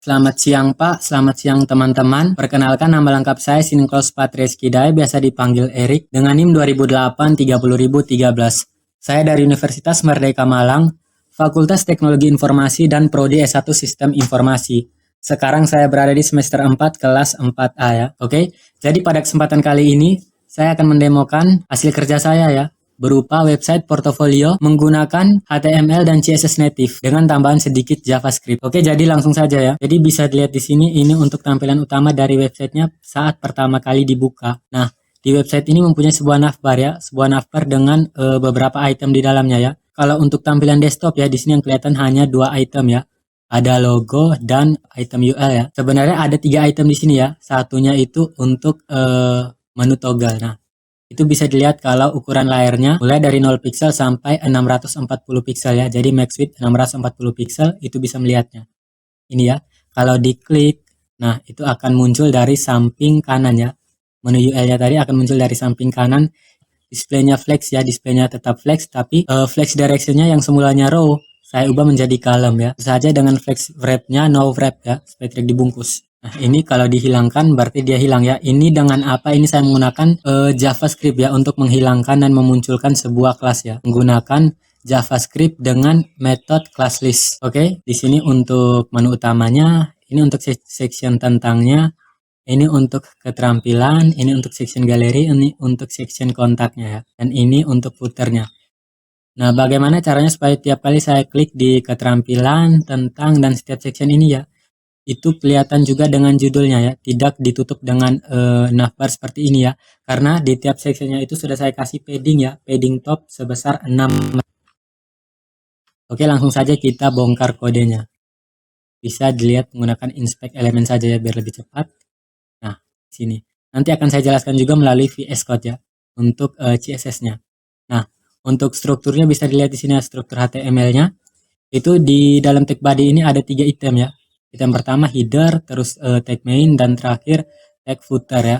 Selamat siang Pak, selamat siang teman-teman. Perkenalkan nama lengkap saya Sinkros Patrieskidai, biasa dipanggil Erik, dengan NIM 2008 30013. Saya dari Universitas Merdeka Malang, Fakultas Teknologi Informasi dan Prodi S1 Sistem Informasi. Sekarang saya berada di semester 4 kelas 4A ya. Oke, jadi pada kesempatan kali ini saya akan mendemokan hasil kerja saya ya, berupa website portofolio menggunakan HTML dan CSS native dengan tambahan sedikit JavaScript. Oke, jadi langsung saja ya. Jadi bisa dilihat di sini ini untuk tampilan utama dari websitenya saat pertama kali dibuka. Nah, di website ini mempunyai sebuah navbar ya, sebuah navbar dengan beberapa item di dalamnya ya. Kalau untuk tampilan desktop ya, di sini yang kelihatan hanya 2 item ya. Ada logo dan item UL ya. Sebenarnya ada 3 item di sini ya. Satunya itu untuk menu toggle. Nah, itu bisa dilihat kalau ukuran layarnya mulai dari 0 pixel sampai 640 pixel ya. Jadi max width 640 pixel itu bisa melihatnya. Ini ya. Kalau diklik, nah itu akan muncul dari samping kanan ya. Menu UL-nya tadi akan muncul dari samping kanan. Displaynya flex ya, displaynya tetap flex, tapi flex directionnya yang semulanya row saya ubah menjadi column ya. Saja dengan flex wrap-nya no wrap ya, supaya tidak dibungkus. Nah, ini kalau dihilangkan berarti dia hilang ya. Ini dengan apa? Ini saya menggunakan JavaScript ya untuk menghilangkan dan memunculkan sebuah kelas ya. Menggunakan JavaScript dengan metode class list. Oke, di sini untuk menu utamanya, ini untuk section tentangnya, ini untuk keterampilan, ini untuk section galeri, ini untuk section kontaknya ya. Dan ini untuk footernya. Nah, bagaimana caranya supaya tiap kali saya klik di keterampilan, tentang, dan setiap section ini ya, itu kelihatan juga dengan judulnya ya, tidak ditutup dengan navbar seperti ini ya, karena di tiap sectionnya itu sudah saya kasih padding ya, padding top sebesar 6. Oke, langsung saja kita bongkar kodenya. Bisa dilihat menggunakan inspect elemen saja ya, biar lebih cepat. Nah, sini nanti akan saya jelaskan juga melalui VS Code ya untuk CSS-nya. Nah, untuk strukturnya bisa dilihat di sini ya, struktur HTML-nya. Itu di dalam tag body ini ada 3 item ya. Item pertama header, terus tag main, dan terakhir tag footer ya.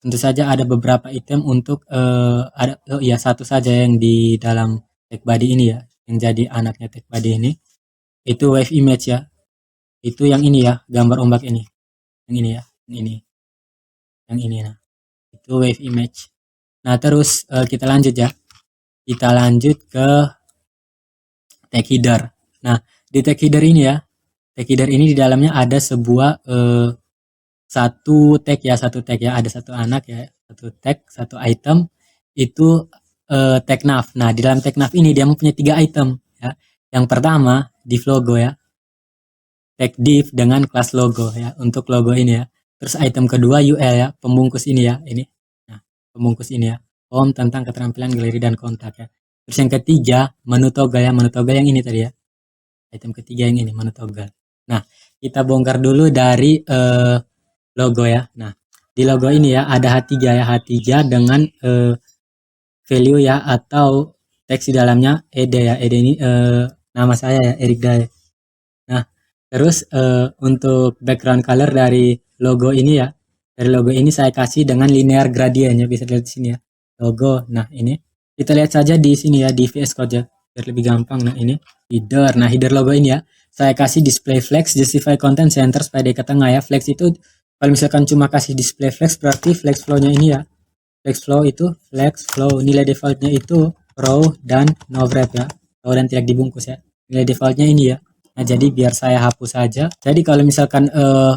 Tentu saja ada beberapa item untuk ada satu saja yang di dalam tag body ini ya, yang jadi anaknya tag body ini. Itu wave image ya. Itu yang ini ya, gambar ombak ini. Yang ini ya, yang ini. Yang ini nah. Itu wave image. Nah, terus kita lanjut ya. Kita lanjut ke tag header. Nah, di tag header ini ya, tag header ini di dalamnya ada sebuah satu tag ya, ada satu anak ya, satu tag, satu item, itu tag nav. Nah, di dalam tag nav ini dia mempunyai 3 item ya. Yang pertama div logo ya, tag div dengan kelas logo ya, untuk logo ini ya. Terus item kedua UL ya, pembungkus ini ya, ini. Nah, pembungkus ini ya, form tentang keterampilan galeri dan kontak ya. Terus yang ketiga menu toggle ya, menu toggle yang ini tadi ya. Item ketiga yang ini, menu toggle. Nah, kita bongkar dulu dari logo ya. Nah, di logo ini ya ada H3 ya, H3 dengan value ya, atau teks di dalamnya ed ya. Ed ini nama saya ya, Erik Dae. Nah, terus untuk background color dari logo ini ya, dari logo ini saya kasih dengan linear gradient ya, bisa dilihat di sini ya. Logo. Nah, ini kita lihat saja di sini ya, di VS Code ya, biar lebih gampang. Nah, ini header. Nah, header logo ini ya, saya kasih display flex, justify content center supaya dia ke tengah ya. Flex itu kalau misalkan cuma kasih display flex, berarti flex flow-nya ini ya. Flex flow itu flex flow, nilai default-nya itu row dan no wrap ya. Row dan tidak dibungkus ya. Nilai default-nya ini ya. Nah, jadi biar saya hapus saja. Jadi kalau misalkan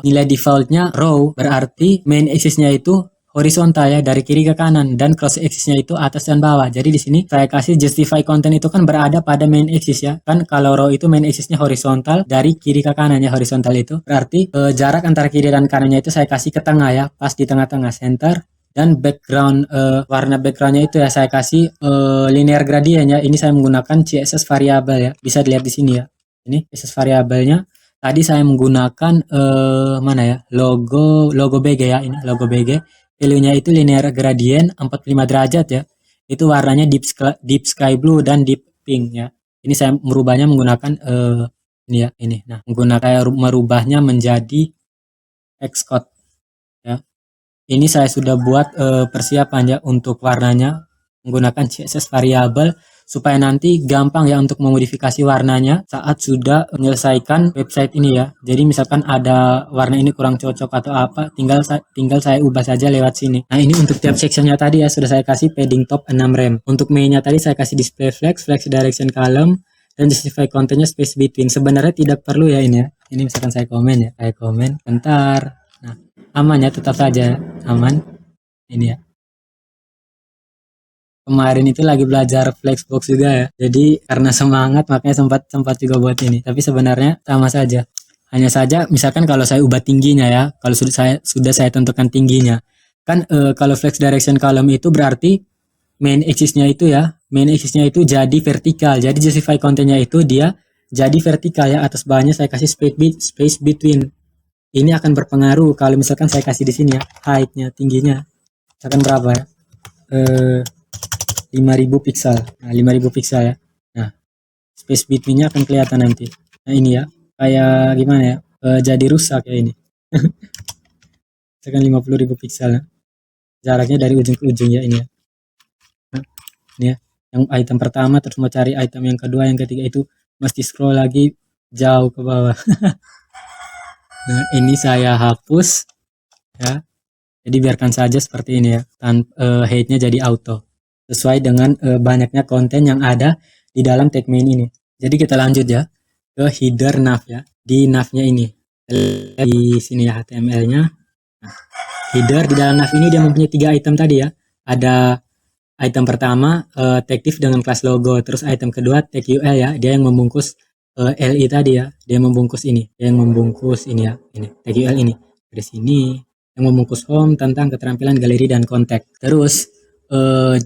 nilai default-nya row, berarti main axis-nya itu horizontal ya, dari kiri ke kanan, dan cross axis-nya itu atas dan bawah. Jadi di sini saya kasih justify content itu kan berada pada main axis ya. Kan kalau row itu main axis-nya horizontal dari kiri ke kanan ya, horizontal itu. Berarti jarak antara kiri dan kanannya itu saya kasih ke tengah ya, pas di tengah-tengah, center. Dan background warna backgroundnya itu ya saya kasih linear gradient ya. Ini saya menggunakan CSS variabel ya. Bisa dilihat di sini ya. Ini CSS variabelnya. Tadi saya menggunakan mana ya? Logo BG ya, ini logo BG. Value-nya itu linear gradient 45 derajat ya. Itu warnanya deep sky blue dan deep pink ya. Ini saya merubahnya menggunakan ini ya, ini. Nah, merubahnya menjadi Xcode ya. Ini saya sudah buat persiapan ya untuk warnanya menggunakan CSS variabel supaya nanti gampang ya untuk memodifikasi warnanya saat sudah menyelesaikan website ini ya. Jadi misalkan ada warna ini kurang cocok atau apa, tinggal saya ubah saja lewat sini. Nah, ini untuk tiap sectionnya tadi ya sudah saya kasih padding top 6 rem. Untuk mainnya tadi saya kasih display flex direction column, dan justify kontennya space between. Sebenarnya tidak perlu ya ini ya. Ini misalkan saya komen ya, saya komen bentar. Nah, aman ya, tetap saja aman. Ini ya. Kemarin itu lagi belajar Flexbox juga ya. Jadi karena semangat makanya sempat juga buat ini. Tapi sebenarnya sama saja. Hanya saja misalkan kalau saya ubah tingginya ya, kalau sudah saya tentukan tingginya. Kan kalau flex direction column itu berarti main axis-nya itu ya, main axis-nya itu jadi vertikal. Jadi justify kontennya itu dia jadi vertikal ya, atas bawahnya saya kasih space between. Ini akan berpengaruh kalau misalkan saya kasih di sini ya, height-nya, tingginya. Misalkan berapa ya? 5000 pixel. Nah, 5000 pixel ya. Nah, space between-nya akan kelihatan nanti. Nah, ini ya. Kayak gimana ya? Jadi rusak ya ini. Misalkan 50.000 pixel ya. Jaraknya dari ujung ke ujung ya ini ya. Nah, ini ya. Yang item pertama terus mau cari item yang kedua, yang ketiga itu mesti scroll lagi jauh ke bawah. Nah, ini saya hapus ya. Jadi biarkan saja seperti ini ya. Height-nya jadi auto. Sesuai dengan banyaknya konten yang ada di dalam tag main ini. Jadi kita lanjut ya ke header nav ya. Di nav-nya ini. Di sini ya HTML-nya. Nah, header di dalam nav ini dia mempunyai 3 item tadi ya. Ada item pertama tag div dengan kelas logo, terus item kedua tag UL ya. Dia yang membungkus LI tadi ya. Dia membungkus ini. Dia yang membungkus ini ya. Ini tag UL ini. Dari sini yang membungkus home tentang keterampilan galeri dan kontak. Terus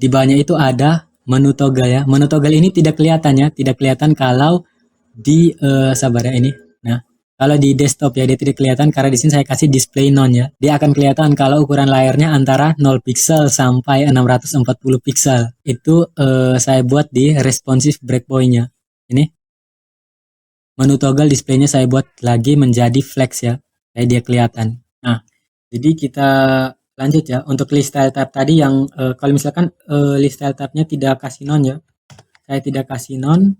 di bawahnya itu ada menu toggle ya. Menu toggle ini tidak kelihatan ya, tidak kelihatan kalau di sabar ya ini. Nah, kalau di desktop ya dia tidak kelihatan karena di sini saya kasih display none ya. Dia akan kelihatan kalau ukuran layarnya antara 0 pixel sampai 640 pixel. Itu saya buat di responsive breakpoint-nya. Ini menu toggle displaynya saya buat lagi menjadi flex ya, kayak dia kelihatan. Nah, jadi kita lanjut ya untuk list style tab tadi yang kalau misalkan list style tabnya tidak kasih non ya, saya tidak kasih non.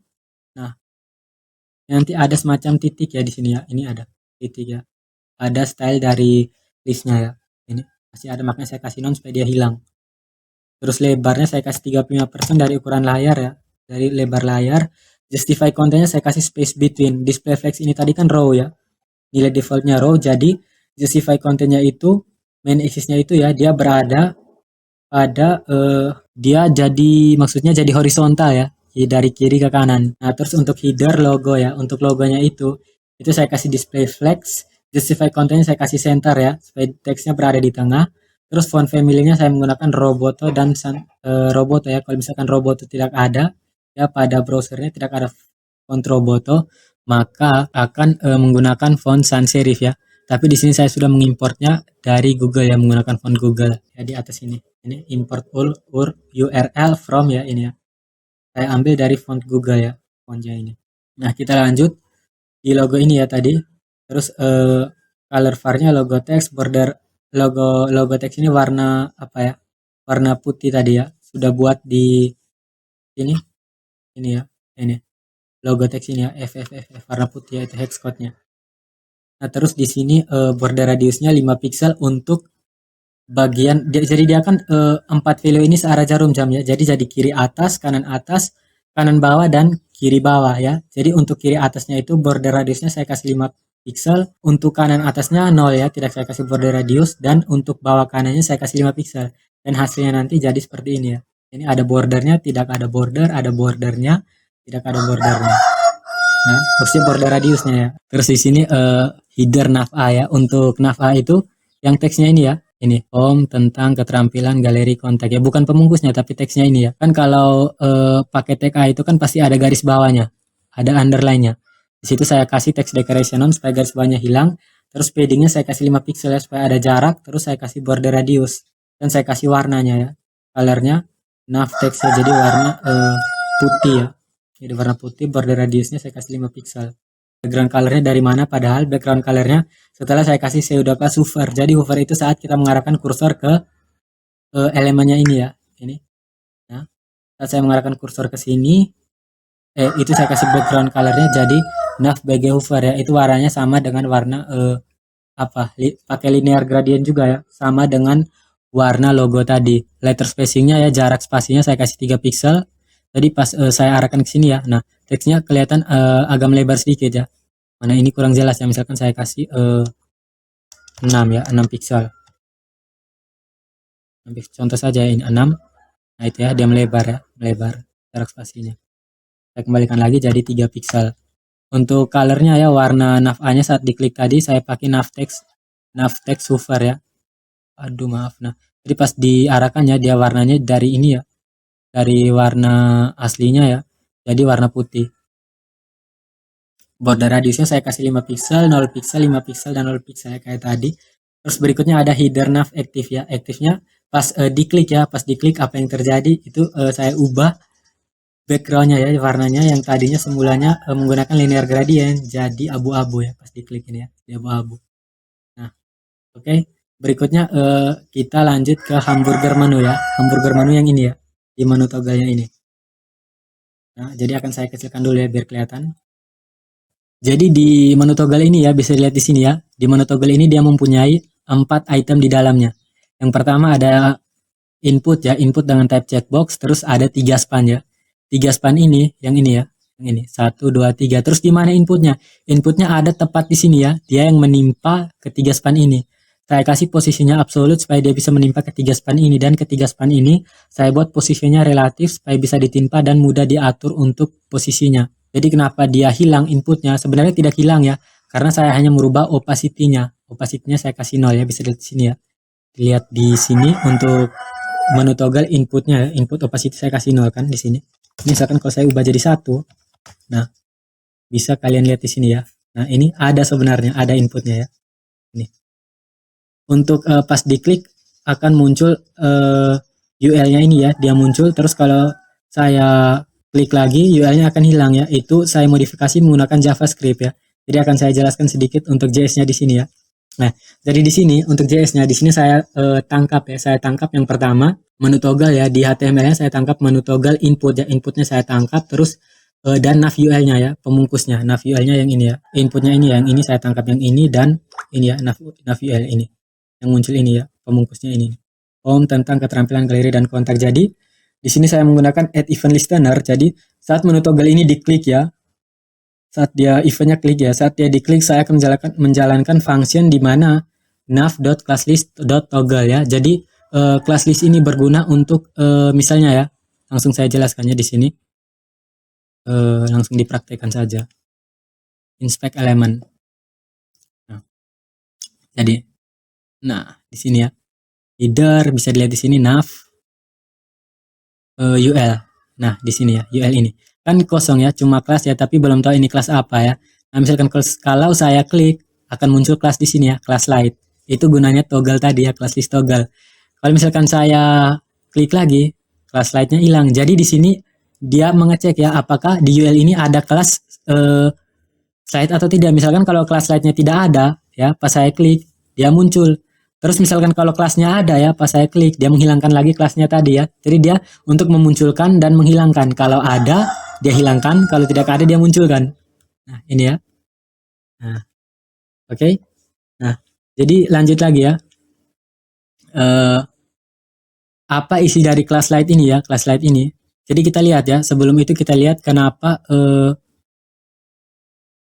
Nah, nanti ada semacam titik ya di sini ya, ini ada titik ya, ada style dari listnya ya, ini masih ada, makanya saya kasih non supaya dia hilang. Terus lebarnya saya kasih 35% dari ukuran layar ya, dari lebar layar. Justify kontennya saya kasih space between. Display flex ini tadi kan row ya, nilai defaultnya row, jadi justify kontennya itu main axis-nya itu ya dia berada pada dia jadi maksudnya jadi horizontal ya, dari kiri ke kanan. Nah, terus untuk header logo ya, untuk logonya itu saya kasih display flex. Justify kontennya saya kasih center ya, supaya teksnya berada di tengah. Terus font family-nya saya menggunakan Roboto dan Roboto ya. Kalau misalkan Roboto tidak ada ya, pada browsernya tidak ada font Roboto, maka akan menggunakan font sans serif ya. Tapi di sini saya sudah mengimportnya dari Google ya, menggunakan font Google ya di atas ini. Ini import all URL from ya ini ya. Saya ambil dari font Google ya, fontnya ini. Nah, kita lanjut di logo ini ya tadi. Terus color var-nya logo teks, border logo teks ini warna apa ya? Warna putih tadi ya. Sudah buat di ini ya. Ini logo teks ini ya, FFF warna putih ya, itu hex code-nya. Nah, terus di sini border radiusnya 5 pixel untuk bagian jadi dia kan 4 value ini searah jarum jam ya. Jadi kiri atas, kanan bawah dan kiri bawah ya. Jadi untuk kiri atasnya itu border radiusnya saya kasih 5 pixel, untuk kanan atasnya 0 ya, tidak saya kasih border radius, dan untuk bawah kanannya saya kasih 5 pixel. Dan hasilnya nanti jadi seperti ini ya. Ini ada bordernya, tidak ada border, ada bordernya, tidak ada bordernya. Nah, maksudnya border radiusnya ya. Terus di sini header nav A ya. Untuk nav A itu yang teksnya ini ya. Ini home tentang keterampilan galeri kontak ya, bukan pembungkusnya tapi teksnya ini ya. Kan kalau pakai tag A itu kan pasti ada garis bawahnya, ada underline-nya. Di situ saya kasih text decoration on supaya garis bawahnya hilang. Terus paddingnya saya kasih 5 pixel ya supaya ada jarak. Terus saya kasih border radius dan saya kasih warnanya ya. Colornya nav text ya, jadi warna putih ya. Jadi warna putih, border radiusnya saya kasih 5 pixel. Background colornya dari mana? Padahal background colornya setelah saya kasih pseudoklass hover. Jadi hover itu saat kita mengarahkan kursor ke elemennya ini ya. Ini. Nah, Saat saya mengarahkan kursor ke sini, itu saya kasih background colornya jadi nav BG hover ya. Itu warnanya sama dengan warna pakai linear gradient juga ya, sama dengan warna logo tadi. Letter spacingnya ya, jarak spasinya saya kasih 3 pixel. Jadi pas saya arahkan ke sini ya, nah teksnya kelihatan agak melebar sedikit ya. Mana ini kurang jelas ya, misalkan saya kasih 6 ya, 6 pixel. Contoh saja ini 6. Nah itu ya, dia melebar ya, melebar jarak spasinya. Saya kembalikan lagi jadi 3 pixel. Untuk colornya ya, warna nav A nya saat diklik tadi saya pakai nav text hover ya. Aduh maaf. Nah, jadi pas diarahkan ya, dia warnanya dari ini ya, dari warna aslinya ya, jadi warna putih. Border radiusnya saya kasih 5 pixel, 0 pixel, 5 pixel, dan 0 pixel ya, kayak tadi. Terus berikutnya ada header nav active ya. Aktifnya pas diklik ya, pas diklik apa yang terjadi itu saya ubah backgroundnya ya, warnanya yang tadinya semulanya menggunakan linear gradient jadi abu-abu ya, pas diklik ini ya, jadi abu-abu. Nah, oke. Berikutnya kita lanjut ke hamburger menu ya. Hamburger menu yang ini ya, di menu toggle-nya ini. Nah, jadi akan saya kecilkan dulu ya biar kelihatan. Jadi di menu toggle ini ya, bisa dilihat di sini ya. Di menu toggle ini dia mempunyai 4 item di dalamnya. Yang pertama ada input ya, input dengan type checkbox, terus ada 3 span ya. 3 span ini, yang ini ya, yang ini 1 2 3. Terus di mana inputnya? Inputnya ada tepat di sini ya. Dia yang menimpa ketiga span ini. Saya kasih posisinya absolute supaya dia bisa menimpa ketiga span ini, dan ketiga span ini saya buat posisinya relatif supaya bisa ditimpa dan mudah diatur untuk posisinya. Jadi kenapa dia hilang inputnya? Sebenarnya tidak hilang ya, karena saya hanya merubah opacity-nya. Opacity-nya saya kasih 0 ya, bisa dilihat di sini ya. Lihat di sini untuk menu toggle inputnya, input opacity saya kasih 0 kan di sini. Misalkan kalau saya ubah jadi 1, nah bisa kalian lihat di sini ya. Nah ini ada sebenarnya, ada inputnya ya. Ini. Untuk pas diklik akan muncul UL-nya ini ya, dia muncul. Terus kalau saya klik lagi, UL-nya akan hilang ya. Itu saya modifikasi menggunakan JavaScript ya. Jadi akan saya jelaskan sedikit untuk JS-nya di sini ya. Nah, jadi di sini untuk JS-nya di sini saya tangkap ya. Saya tangkap yang pertama menu toggle ya, di HTML-nya saya tangkap menu toggle input ya. Inputnya saya tangkap, terus dan nav UL-nya ya, pemungkusnya. Nav UL-nya yang ini ya. Inputnya ini ya, yang ini saya tangkap yang ini, dan ini ya nav UL ini. Yang muncul ini ya, pemungkusnya ini. Tentang keterampilan galeri dan kontak. Jadi di sini saya menggunakan add event listener. Jadi saat menu toggle ini diklik ya, saat dia eventnya klik ya, saat dia diklik saya akan menjalankan function di mana nav.classlist.toggle ya. Jadi classlist ini berguna untuk misalnya ya, langsung saya jelaskannya di sini. Langsung dipraktekkan saja. Inspect element. Nah, jadi, di sini ya, header bisa dilihat di sini nav UL. Nah, di sini ya, UL ini kan kosong ya, cuma kelas ya, tapi belum tahu ini kelas apa ya. Nah, misalkan kalau saya klik akan muncul kelas di sini ya, kelas light. Itu gunanya toggle tadi ya, kelas list toggle. Kalau misalkan saya klik lagi, kelas lightnya hilang. Jadi di sini dia mengecek ya, apakah di UL ini ada kelas slide atau tidak. Misalkan kalau kelas slide-nya tidak ada ya, pas saya klik dia muncul. Terus misalkan kalau kelasnya ada ya, pas saya klik dia menghilangkan lagi kelasnya tadi ya. Jadi dia untuk memunculkan dan menghilangkan. Kalau ada dia hilangkan, kalau tidak ada dia munculkan. Nah ini ya. Nah oke. Nah jadi lanjut lagi ya. Apa isi dari kelas light ini ya, kelas light ini. Jadi kita lihat ya, sebelum itu kita lihat kenapa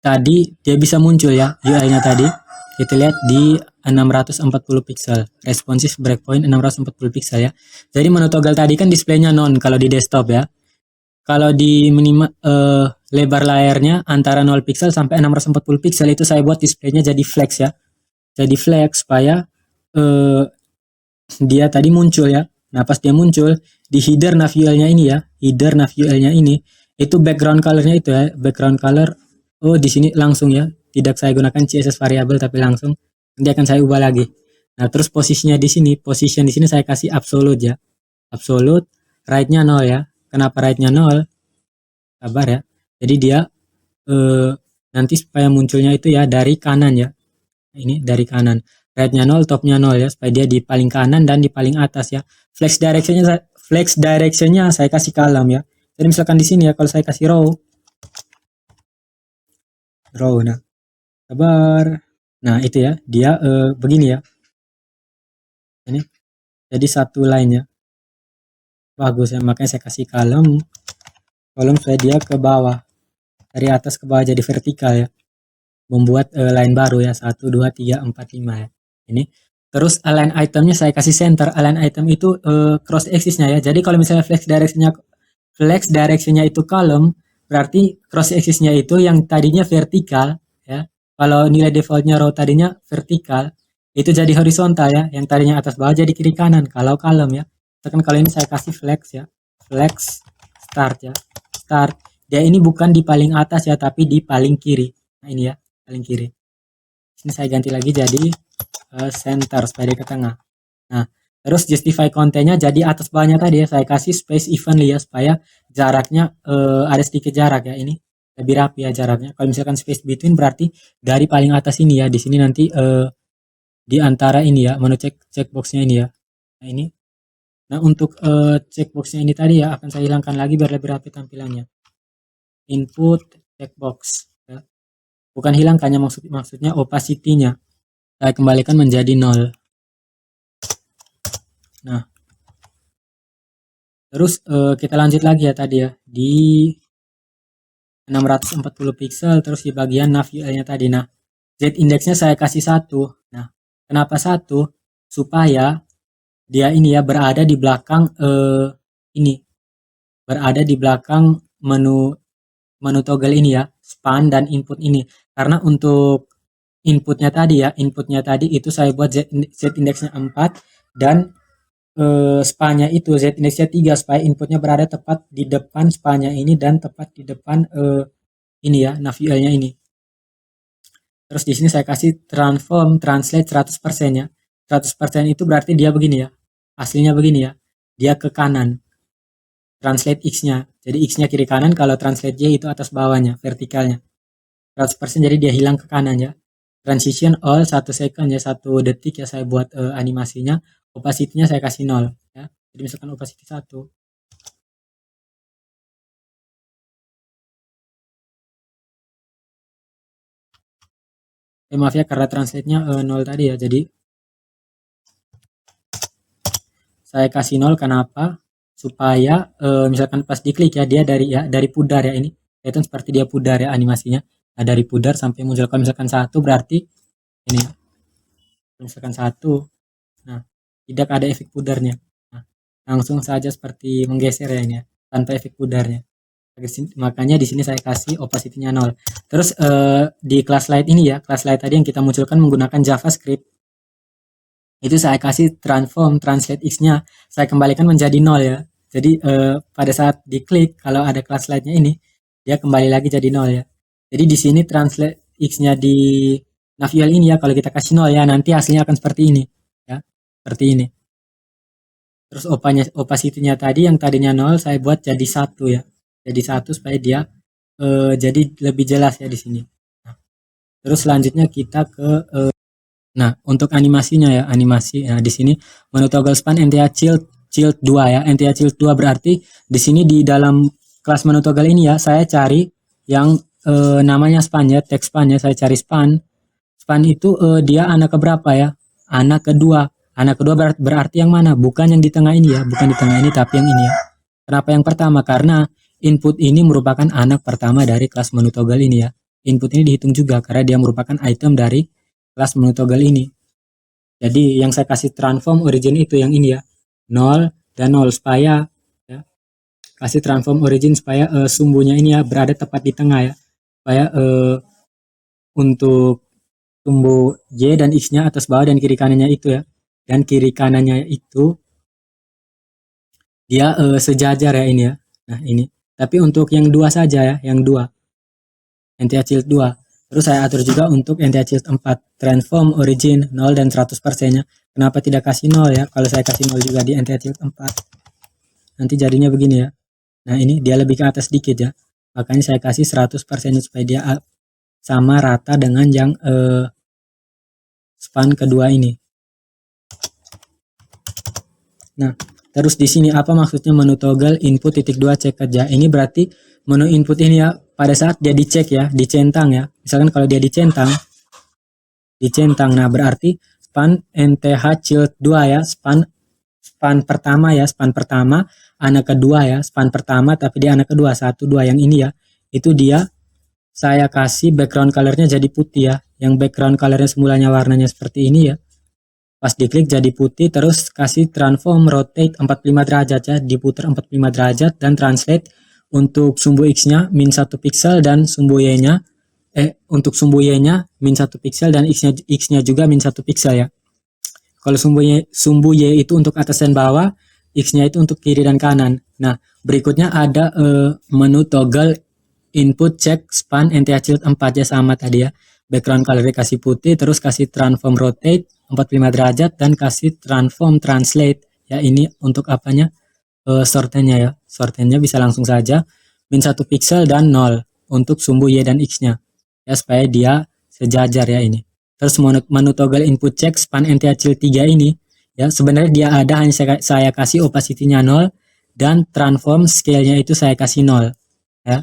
tadi dia bisa muncul ya UI-nya tadi. Kita lihat di 640 pixel, responsive breakpoint 640 pixel ya. Jadi menu toggle tadi kan displaynya non kalau di desktop ya. Kalau di lebar layarnya antara 0 pixel sampai 640 pixel itu saya buat displaynya jadi flex ya. Jadi flex supaya dia tadi muncul ya. Nah pas dia muncul di header nav UL-nya ini ya, header nav UL-nya ini itu background color-nya itu ya, background color. Di sini langsung ya, tidak saya gunakan CSS variable tapi langsung. Nanti akan saya ubah lagi. Nah terus posisinya di sini, position di sini saya kasih absolute ya, absolute, right-nya 0 ya. Kenapa right-nya 0? Sabar ya. Jadi dia nanti supaya munculnya itu ya dari kanan ya. Ini dari kanan. Right-nya 0, top-nya 0 ya, supaya dia di paling kanan dan di paling atas ya. Flex flex directionnya saya kasih column ya. Jadi misalkan di sini ya, kalau saya kasih row, nah sabar, nah itu ya, dia begini ya, ini jadi satu line ya, bagus ya, makanya saya kasih column supaya dia ke bawah, dari atas ke bawah jadi vertikal ya, membuat line baru ya, 1 2 3 4 5 ya. Ini terus align itemnya saya kasih center. Align item itu cross axisnya ya, jadi kalau misalnya flex directionnya itu column, berarti cross axisnya itu yang tadinya vertikal ya, kalau nilai defaultnya row tadinya vertikal, itu jadi horizontal ya, yang tadinya atas bawah jadi kiri kanan kalau column ya. Misalkan kalau ini saya kasih flex ya, flex start ya, start, dia ini bukan di paling atas ya, tapi di paling kiri. Nah ini ya, paling kiri. Ini saya ganti lagi jadi center supaya dia ke tengah. Nah, terus justify kontennya jadi atas bawahnya tadi ya, saya kasih space evenly ya, supaya jaraknya ada sedikit jarak ya, ini lebih rapi ya jaraknya. Kalau misalkan space between berarti dari paling atas ini ya, di sini nanti di antara ini ya, menu checkboxnya ini ya. Nah ini. Nah untuk checkboxnya ini tadi ya, akan saya hilangkan lagi biar lebih rapi tampilannya. Input checkbox ya. Bukan hilangkannya, maksudnya opacity-nya saya kembalikan menjadi 0. Nah, terus kita lanjut lagi ya tadi ya, di 640 pixel, terus di bagian nav UI-nya tadi. Nah, Z index-nya saya kasih 1. Nah, kenapa 1? Supaya dia ini ya berada di belakang ini. Berada di belakang menu toggle ini ya, span dan input ini. Karena untuk inputnya tadi itu saya buat Z index-nya 4 dan spannya itu Z index-nya 3 supaya inputnya berada tepat di depan spannya ini dan tepat di depan ini ya, nav UI-nya ini. Terus di sini saya kasih transform translate 100% ya. 100% itu berarti dia begini ya. Aslinya begini ya. Dia ke kanan. Translate X-nya. Jadi X-nya kiri kanan, kalau translate Y itu atas bawahnya, vertikalnya. 100% jadi dia hilang ke kanan ya. Transition all 1 second ya, 1 detik ya saya buat animasinya. Opacity-nya saya kasih 0 ya. Jadi misalkan opacity 1. Maaf ya karena translate-nya 0 tadi ya. Jadi saya kasih 0 kenapa? Supaya misalkan pas diklik ya, dia dari pudar ya, ini kelihatan seperti dia pudar ya animasinya. Nah, dari pudar sampai muncul. Kalau misalkan 1 berarti ini ya. Misalkan 1, nah tidak ada efek pudarnya. Nah, langsung saja seperti menggeser ya ini ya, tanpa efek pudarnya. Makanya di sini saya kasih opacity-nya 0. Terus di class light ini ya, class light tadi yang kita munculkan menggunakan JavaScript, itu saya kasih transform translate X-nya saya kembalikan menjadi 0 ya. Jadi pada saat diklik kalau ada class light-nya ini, dia kembali lagi jadi 0 ya. Jadi di sini translate X-nya di Navial ini ya, kalau kita kasih 0 ya, nanti hasilnya akan seperti ini ya. Seperti ini. Terus opacity-nya tadi yang tadinya 0 saya buat jadi 1 ya. Jadi 1 supaya dia jadi lebih jelas ya di sini. Nah, terus selanjutnya kita ke nah, untuk animasinya ya, animasi. Nah, di sini menu toggle span NTA Child 2 ya. NTA Child 2 berarti di sini di dalam kelas menu toggle ini ya, saya cari yang namanya span ya, teks span ya, saya cari span. Span itu dia anak keberapa ya? Anak kedua. Anak kedua berarti yang mana? Bukan yang di tengah ini ya, bukan di tengah ini tapi yang ini ya. Kenapa yang pertama? Karena input ini merupakan anak pertama dari kelas menu toggle ini ya. Input ini dihitung juga karena dia merupakan item dari kelas menu toggle ini. Jadi yang saya kasih transform origin itu yang ini ya, 0 dan 0 supaya ya, kasih transform origin supaya sumbunya ini ya berada tepat di tengah ya. Supaya untuk sumbu Y dan X-nya atas bawah dan kiri kanannya itu ya. Dan kiri kanannya itu dia sejajar ya ini ya. Nah, ini. Tapi untuk yang dua saja ya, yang dua. NTA Child 2. Terus saya atur juga untuk NTA Child 4. Transform origin 0 dan 100%-nya. Kenapa tidak kasih 0 ya? Kalau saya kasih 0 juga di NTA Child 4. Nanti jadinya begini ya. Nah, ini dia lebih ke atas sedikit ya. Makanya saya kasih 100% supaya dia sama rata dengan yang span kedua ini. Nah, Terus di sini apa maksudnya menu toggle input titik 2 cek kerja? Ini berarti menu input ini ya pada saat dia dicek ya, dicentang ya. Misalkan kalau dia dicentang, nah berarti span NTH child 2 ya, span pertama ya, span pertama, anak kedua ya, span pertama tapi dia anak kedua, 1 2 yang ini ya. Itu dia saya kasih background colornya jadi putih ya. Yang background colornya semulanya warnanya seperti ini ya. Pas diklik jadi putih, terus kasih transform rotate 45 derajat ya, diputar 45 derajat dan translate untuk sumbu X-nya min 1 pixel dan sumbu Y-nya untuk sumbu Y-nya min 1 pixel dan X-nya juga min 1 pixel ya. Kalau sumbu Y itu untuk atas dan bawah, X-nya itu untuk kiri dan kanan. Nah, berikutnya ada menu toggle input check span NTH child 4 ya, sama tadi ya. Background color kasih putih, terus kasih transform rotate 45 derajat dan kasih transform translate ya. Ini untuk apanya? Sortennya ya. Sortennya bisa langsung saja min 1 pixel dan 0 untuk sumbu Y dan X-nya ya, supaya dia sejajar ya ini. Terus menu toggle input check span NTH child 3 ini ya, sebenarnya dia ada, hanya saya kasih opacity-nya 0 dan transform scale-nya itu saya kasih 0 ya.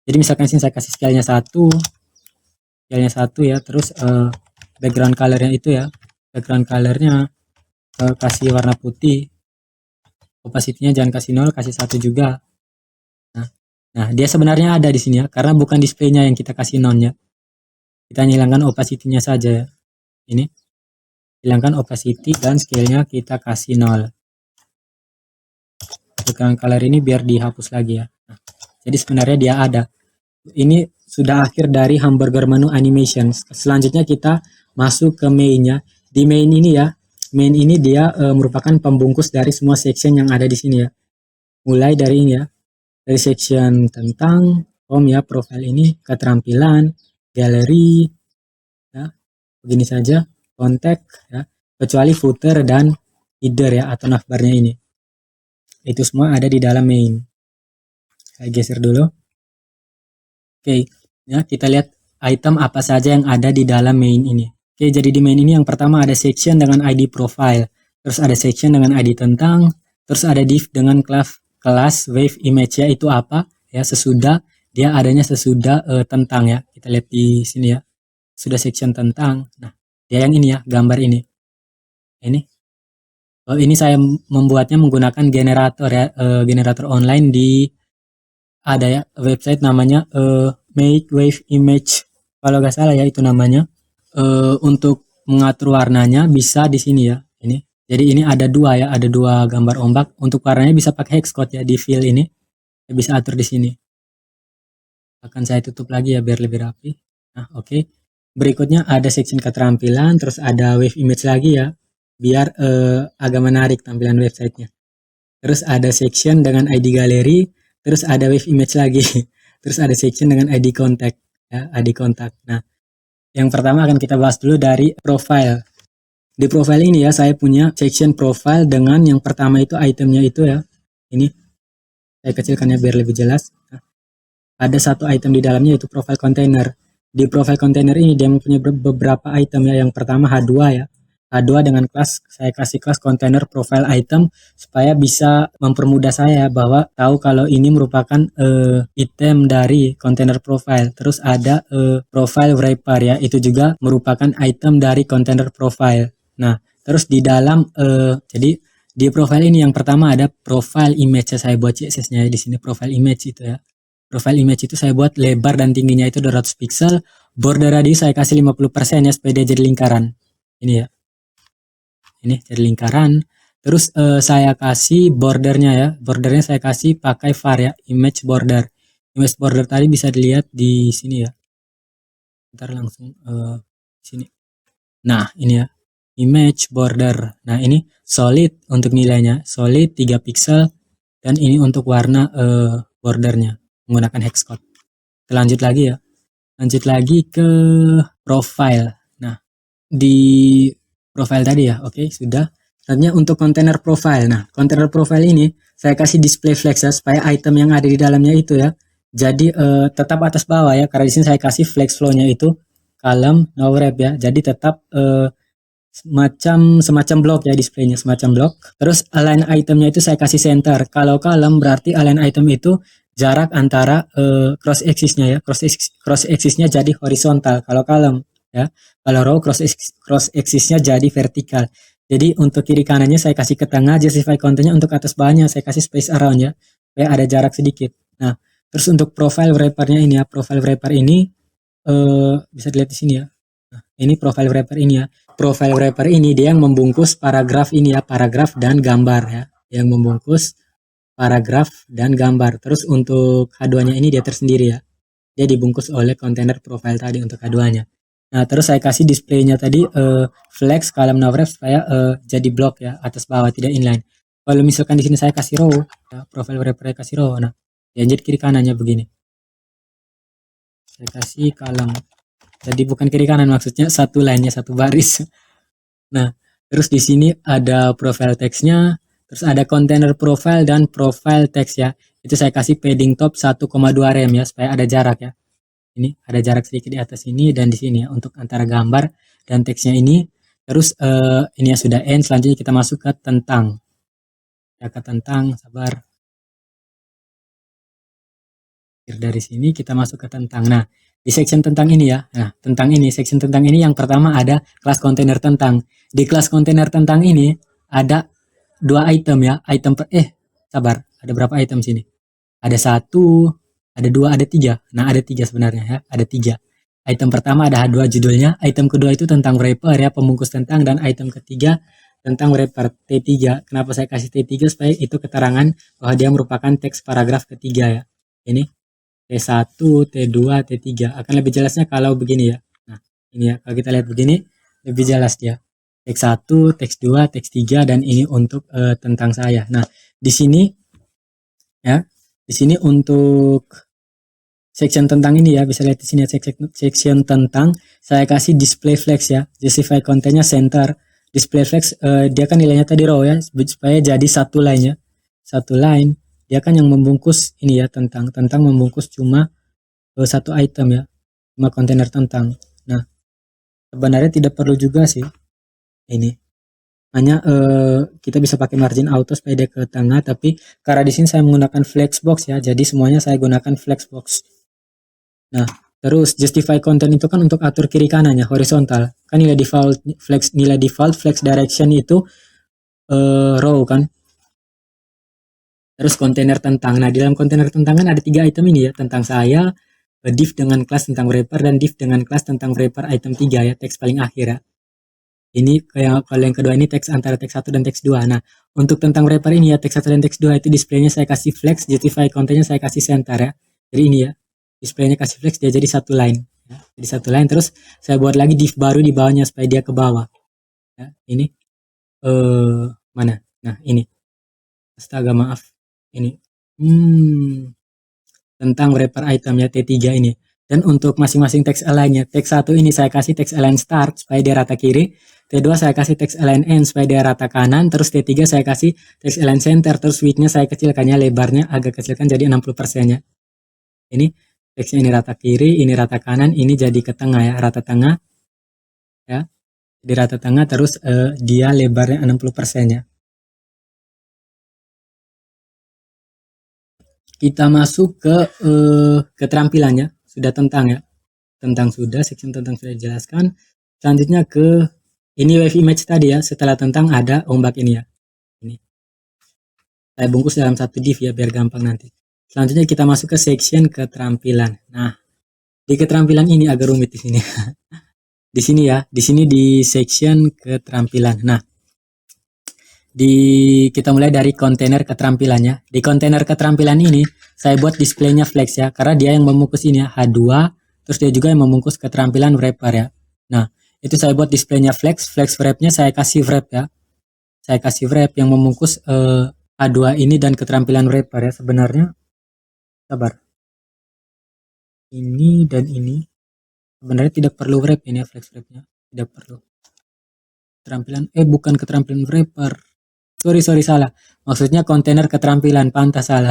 Jadi misalkan sini saya kasih scale-nya 1 ya, terus background color-nya itu ya, background color-nya kasih warna putih, opacity-nya jangan kasih 0, kasih 1 juga. Nah, dia sebenarnya ada di sini ya, karena bukan display-nya yang kita kasih non-nya. Kita hilangkan opacity-nya saja ya. Ini hilangkan opacity dan scale-nya kita kasih 0. Background color ini biar dihapus lagi ya. Nah, jadi sebenarnya dia ada. Ini sudah akhir dari hamburger menu animation. Selanjutnya kita masuk ke main-nya. Di main ini ya, main ini dia merupakan pembungkus dari semua section yang ada di sini ya. Mulai dari ini ya, dari section tentang home ya, profile ini, keterampilan, galeri, ya, begini saja, kontak ya, kecuali footer dan header ya atau navbarnya ini. Itu semua ada di dalam main. Saya geser dulu. Oke, ya kita lihat item apa saja yang ada di dalam main ini. Oke, jadi di main ini yang pertama ada section dengan ID profile, terus ada section dengan ID tentang, terus ada div dengan kelas wave image ya, itu apa ya, sesudah dia adanya sesudah tentang ya. Kita lihat di sini ya, sudah section tentang. Nah, dia yang ini ya, gambar ini. Ini saya membuatnya menggunakan generator ya, generator online di ada ya website namanya Make Wave Image kalau nggak salah ya itu namanya. Untuk mengatur warnanya bisa di sini ya, ini. Jadi ini ada dua ya, ada dua gambar ombak. Untuk warnanya bisa pakai hexcode ya, di fill ini saya bisa atur di sini. Akan saya tutup lagi ya biar lebih rapi. Nah, oke. Berikutnya ada section keterampilan, terus ada wave image lagi ya, biar agak menarik tampilan websitenya. Terus ada section dengan ID galeri, terus ada wave image lagi. Terus ada section dengan ID contact ya, ID kontak. Nah, yang pertama akan kita bahas dulu dari profile. Di profile ini ya, saya punya section profile dengan yang pertama itu itemnya itu ya. Ini saya kecilkan ya biar lebih jelas. Nah, ada satu item di dalamnya yaitu profile container. Di profile container ini dia mempunyai beberapa item ya. Yang pertama H2 ya. H2 dengan kelas, saya kasih kelas container profile item supaya bisa mempermudah saya bahwa tahu kalau ini merupakan item dari container profile. Terus ada profile wrapper ya, itu juga merupakan item dari container profile. Nah, terus di dalam jadi di profile ini yang pertama ada profile image, saya buat CSS-nya di sini profile image itu ya. Profile image itu saya buat lebar dan tingginya itu 200 pixel, border radius saya kasih 50% ya supaya dia jadi lingkaran. Ini ya. Ini jadi lingkaran. Terus saya kasih bordernya ya. Bordernya saya kasih pakai var ya, image border. Image border tadi bisa dilihat di sini ya. Ntar langsung sini. Nah, ini ya. Image border. Nah, ini solid untuk nilainya. Solid 3 pixel dan ini untuk warna bordernya menggunakan hexcode. Kita lanjut lagi ya. Lanjut lagi ke profile. Nah, di profile tadi ya, oke sudah. Selanjutnya untuk container profile. Nah, container profile ini saya kasih display flex ya, supaya item yang ada di dalamnya itu ya, jadi tetap atas bawah ya, karena di sini saya kasih flex flow-nya itu column no wrap ya, jadi tetap semacam blok ya, displaynya semacam blok. Terus align itemnya itu saya kasih center. Kalau column berarti align item itu jarak antara cross axisnya ya, cross axisnya jadi horizontal kalau column ya. Kalau row cross axisnya jadi vertikal. Jadi untuk kiri kanannya saya kasih ke tengah, justify content-nya untuk atas bawahnya saya kasih space around ya, supaya ada jarak sedikit. Nah, terus untuk profile wrapper-nya ini ya, profile wrapper ini bisa dilihat di sini ya. Nah, ini profile wrapper ini ya. Profile wrapper ini dia yang membungkus paragraf ini ya, paragraf dan gambar ya. Yang membungkus paragraf dan gambar. Terus untuk H2-nya ini dia tersendiri ya. Dia dibungkus oleh kontainer profile tadi untuk H2-nya. Nah, terus saya kasih displaynya tadi flex column no wrap supaya jadi blok ya, atas bawah tidak inline. Kalau misalkan di sini saya kasih row, ya, profile wrapper kasih row. Nah, ya jadi kiri kanannya begini. Saya kasih column. Jadi bukan kiri kanan, maksudnya satu line-nya, satu baris. Nah, terus di sini ada profile text-nya, terus ada container profile dan profile text ya. Itu saya kasih padding top 1,2 rem ya, supaya ada jarak ya. Ini ada jarak sedikit di atas ini dan di sini ya, untuk antara gambar dan teksnya ini. Terus ini ya sudah end, selanjutnya kita masuk ke tentang. Ya, ke tentang, sabar. Dari sini kita masuk ke tentang. Nah, di section tentang ini ya. Nah, tentang ini, section tentang ini yang pertama ada kelas kontainer tentang. Di kelas kontainer tentang ini ada dua item ya. Sabar. Ada berapa item sini? Ada satu, ada dua, ada tiga. Nah, ada tiga sebenarnya ya. Ada tiga. Item pertama ada H2 judulnya. Item kedua itu tentang wrapper ya, pembungkus tentang. Dan item ketiga tentang wrapper T3. Kenapa saya kasih T3? Supaya itu keterangan bahwa dia merupakan teks paragraf ketiga ya. Ini T1, T2, T3. Akan lebih jelasnya kalau begini ya. Nah, ini ya. Kalau kita lihat begini, lebih jelas dia. Teks 1, teks 2, teks 3, dan ini untuk tentang saya. Nah, di sini ya, di sini untuk section tentang ini ya, bisa lihat di sini ya, section tentang saya kasih display flex ya, justify content-nya center. Display flex dia kan nilainya tadi row ya, supaya jadi satu line ya. Satu line. Dia kan yang membungkus ini ya, tentang membungkus cuma satu item ya, cuma kontainer tentang. Nah, sebenarnya tidak perlu juga sih ini, hanya kita bisa pakai margin auto supaya dia ke tengah, tapi karena di sini saya menggunakan flexbox ya, jadi semuanya saya gunakan flexbox. Nah, terus justify content itu kan untuk atur kiri kanannya horizontal kan, nilai default flex direction itu row kan. Terus kontainer tentang. Nah, di dalam kontainer tentang kan ada tiga item ini ya, tentang saya, div dengan kelas tentang wrapper, dan div dengan kelas tentang wrapper item 3 ya, teks paling akhir ya. Ini kalau yang kedua ini teks antara teks 1 dan teks 2. Nah, untuk tentang wrapper ini ya, teks 1 dan teks 2 itu displaynya saya kasih flex, justify content-nya saya kasih center ya. Jadi ini ya, displaynya kasih flex, dia jadi satu line ya. Jadi satu line, terus saya buat lagi div baru di bawahnya supaya dia ke bawah. Ya, ini mana? Nah, ini. Astaga, maaf. Ini tentang wrapper item ya, T3 ini. Dan untuk masing-masing teks align-nya, teks 1 ini saya kasih teks align start supaya dia rata kiri, T2 saya kasih teks align end supaya dia rata kanan, terus T3 saya kasih teks align center, terus width-nya saya kecilkannya, lebarnya agak kecilkan jadi 60% ya. Ini teksnya ini rata kiri, ini rata kanan, ini jadi ke tengah ya, rata tengah ya. Di rata tengah, terus dia lebarnya 60% ya. Kita masuk ke keterampilannya, sudah tentang ya. Tentang sudah, section tentang sudah dijelaskan. Selanjutnya ke ini wave image tadi ya, setelah tentang ada ombak ini ya. Ini. Saya bungkus dalam satu div ya, biar gampang nanti. Selanjutnya kita masuk ke section keterampilan. Nah, di keterampilan ini agak rumit di sini. Di sini ya, di sini di section keterampilan. Nah, kita mulai dari kontainer keterampilannya. Di kontainer keterampilan ini saya buat displaynya flex ya, karena dia yang membungkus ini ya, H2, terus dia juga yang membungkus keterampilan wrapper ya. Nah, itu saya buat displaynya flex wrapnya saya kasih wrap ya. Saya kasih wrap yang membungkus H2 ini dan keterampilan wrapper ya. Sebenarnya sabar. Ini dan ini sebenarnya tidak perlu wrap ini ya, flex wrapnya. Tidak perlu. Keterampilan bukan keterampilan wrapper. Sorry salah. Maksudnya kontainer keterampilan, pantas salah.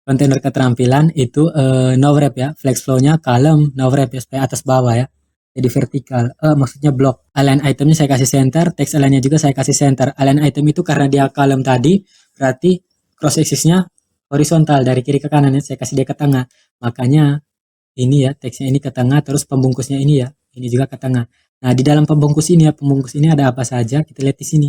Kontainer keterampilan itu no wrap ya. Flex flow-nya column no wrap ya, supaya atas bawah ya. jadi vertikal. Maksudnya blok. Align itemnya saya kasih center, text align-nya juga saya kasih center. Align item itu karena dia column tadi, berarti cross axis-nya horizontal dari kiri ke kanan ya. Saya kasih dia ke tengah. Makanya ini ya, teksnya ini ke tengah, terus pembungkusnya ini ya, ini juga ke tengah. Nah, di dalam pembungkus ini ya, pembungkus ini ada apa saja? Kita lihat di sini.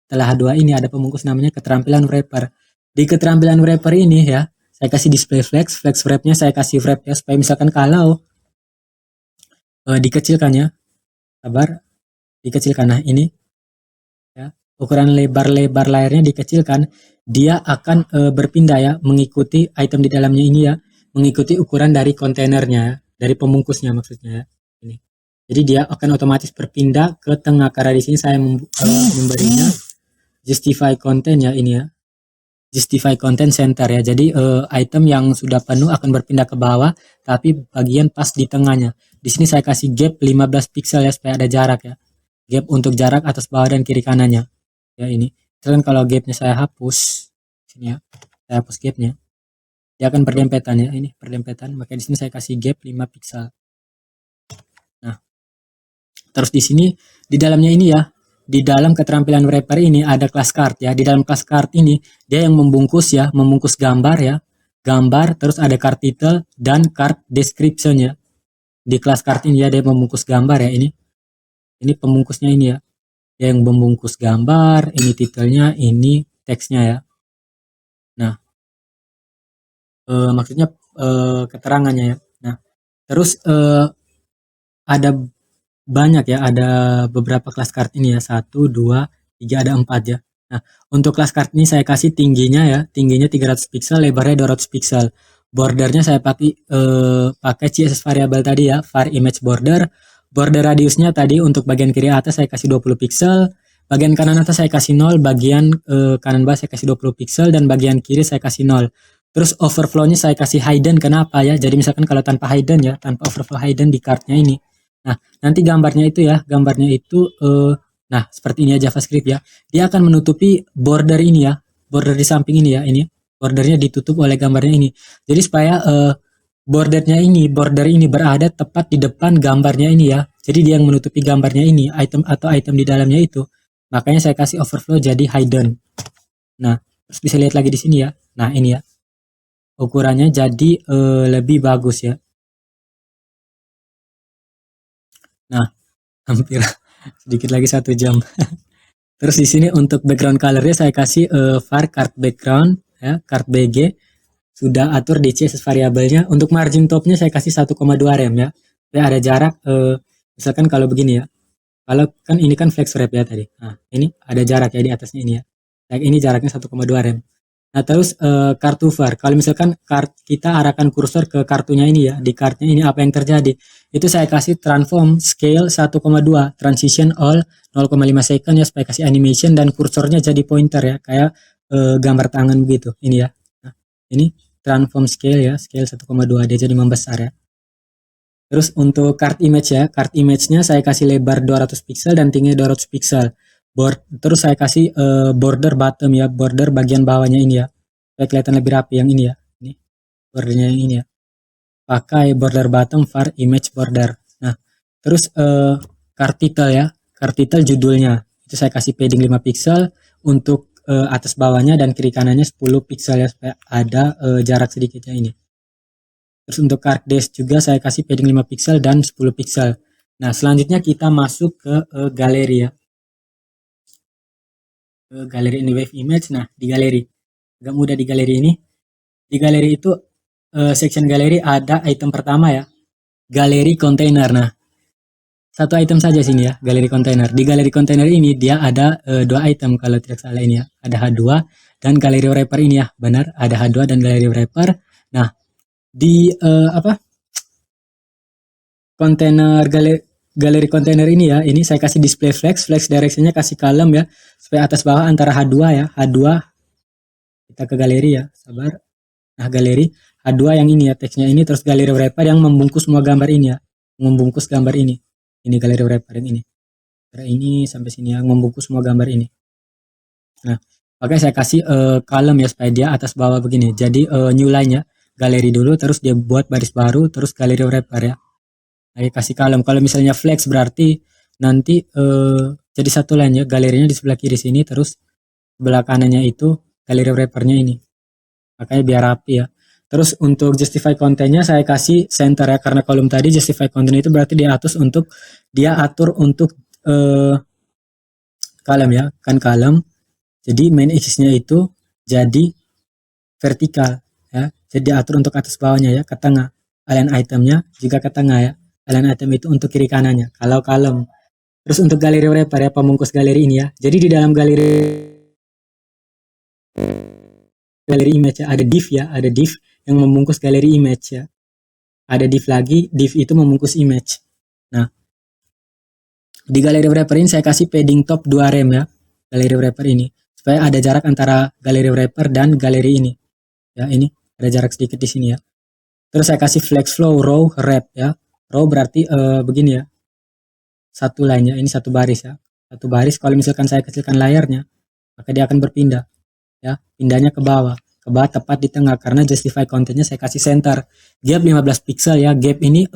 Setelah H2 ini ada pembungkus namanya keterampilan wrapper. Di keterampilan wrapper ini ya, saya kasih display flex, flex wrap-nya saya kasih wrap ya, supaya misalkan kalau dikecilkan ya, sabar, dikecilkan. Nah, ini ya, ukuran lebar-lebar layarnya dikecilkan, dia akan berpindah ya, mengikuti item di dalamnya ini ya, mengikuti ukuran dari kontainernya ya, dari pembungkusnya maksudnya ya. Ini. Jadi dia akan otomatis berpindah ke tengah karena di sini saya memberinya justify content ya ini ya. Justify content center ya. Jadi item yang sudah penuh akan berpindah ke bawah, tapi bagian pas di tengahnya. Di sini saya kasih gap 15 pixel ya supaya ada jarak ya. Gap untuk jarak atas bawah dan kiri kanannya. Ya ini. Misalkan kalau gapnya saya hapus, sini ya. Saya hapus gapnya. Dia akan berdempetan ya. Ini berdempetan. Maka di sini saya kasih gap 5 pixel. Nah, terus di sini di dalamnya ini ya. Di dalam keterampilan wrapper ini ada class card ya. Di dalam class card ini dia yang membungkus ya, membungkus gambar ya. Gambar, terus ada card title dan card description ya. Di class card ini ya dia membungkus gambar ya ini. Ini pembungkusnya ini ya. Dia yang membungkus gambar, ini titelnya, ini teksnya ya. Nah, maksudnya keterangannya ya. Nah, terus ada banyak ya, ada beberapa kelas card ini ya, 1, 2, 3, ada 4 ya. Nah, untuk kelas card ini saya kasih tingginya ya, tingginya 300 pixel, lebarnya 200 pixel. Bordernya saya pakai CSS variabel tadi ya, var image border. Border radiusnya tadi untuk bagian kiri atas saya kasih 20 pixel, bagian kanan atas saya kasih 0, bagian kanan bawah saya kasih 20 pixel, dan bagian kiri saya kasih 0. Terus overflow-nya saya kasih hidden, kenapa ya? Jadi misalkan kalau tanpa hidden ya, tanpa overflow hidden di cardnya ini. Nah, nanti gambarnya itu ya, gambarnya itu nah seperti ini ya JavaScript ya. Dia akan menutupi border ini ya, border di samping ini ya, ini bordernya ditutup oleh gambarnya ini. Jadi supaya border ini berada tepat di depan gambarnya ini ya. Jadi dia yang menutupi gambarnya ini, item atau item di dalamnya itu. Makanya saya kasih overflow jadi hidden. Nah, terus bisa lihat lagi di sini ya. Nah, ini ya. Ukurannya jadi lebih bagus ya. Nah, hampir sedikit lagi 1 jam. Terus di sini untuk background colornya saya kasih var card background ya, card BG. Sudah atur di CSS variabelnya. Untuk margin topnya saya kasih 1,2 rem ya. Ya ada jarak misalkan kalau begini ya. Kalau kan ini kan flex wrap ya tadi. Nah, ini ada jarak ya di atasnya ini ya. Nah, ini jaraknya 1,2 rem. Nah, terus kartu var. Kalau misalkan kita arahkan kursor ke kartunya ini ya, di kartunya ini apa yang terjadi? Itu saya kasih transform scale 1,2, transition all 0,5 second ya, supaya kasih animation dan kursornya jadi pointer ya, kayak gambar tangan begitu. Ini ya. Nah, ini transform scale ya, scale 1,2 dia jadi membesar ya. Terus untuk card image ya, card image-nya saya kasih lebar 200 pixel dan tinggi 200 pixel. Terus saya kasih border bottom ya, border bagian bawahnya ini ya, supaya kelihatan lebih rapi yang ini ya. Ini bordernya yang ini ya. Pakai border bottom var image border. Nah, terus card title ya, card title judulnya itu saya kasih padding 5 pixel untuk atas bawahnya dan kiri kanannya 10 pixel ya, supaya ada jarak sedikitnya ini. Terus untuk card dash juga saya kasih padding 5 pixel dan 10 pixel. Nah, selanjutnya kita masuk ke galeri ya. Ke galeri ini wave image. Nah, di galeri. Agak mudah di galeri ini. Di galeri itu section galeri ada item pertama ya. Galeri container. Nah, satu item saja sini ya, galeri container. Di galeri container ini dia ada 2 item kalau tidak salah ini ya. Ada H2 dan galeri wrapper ini ya. Benar, ada H2 dan galeri wrapper. Nah, di kontainer galeri kontainer ini ya, ini saya kasih display flex directionnya kasih column ya, supaya atas bawah antara H2 ya, H2 kita ke galeri ya, sabar. Nah, galeri H2 yang ini ya, teksnya ini, terus galeri wrapper yang membungkus semua gambar ini ya, membungkus gambar ini. Ini galeri wrapper yang ini. Ini sampai sini yang membungkus semua gambar ini. Nah, makanya saya kasih column ya, supaya dia atas bawah begini. Jadi new line ya, galeri dulu, terus dia buat baris baru, terus galeri wrapper ya. Saya kasih kalem. Kalau misalnya flex berarti nanti jadi satu line ya, galerinya di sebelah kiri sini, terus sebelah kanannya itu galeri wrappernya ini. Makanya biar rapi ya. Terus untuk justify kontennya saya kasih center ya, karena kolom tadi justify content itu berarti dia atur untuk kalem ya, kan kalem. Jadi main axis-nya itu jadi vertikal ya. Jadi diatur untuk atas bawahnya ya, ke tengah. Align itemnya juga ke tengah ya. Align item itu untuk kiri kanannya. Kalau kalem. Terus untuk galeri wrapper ya, pembungkus galeri ini ya. Jadi di dalam galeri image ya, ada div ya, ada div yang membungkus galeri image ya. Ada div lagi, div itu membungkus image. Nah, di galeri wrapper ini saya kasih padding top 2 rem ya. Galeri wrapper ini supaya ada jarak antara galeri wrapper dan galeri ini. Ya, ini ada jarak sedikit di sini ya. Terus saya kasih flex flow row wrap ya. Row berarti begini ya. Satu line ya, ini satu baris ya. Satu baris, kalau misalkan saya kecilkan layarnya, maka dia akan berpindah ya. Pindahnya ke bawah tepat di tengah, karena justify content-nya saya kasih center. Gap 15 pixel ya. Gap ini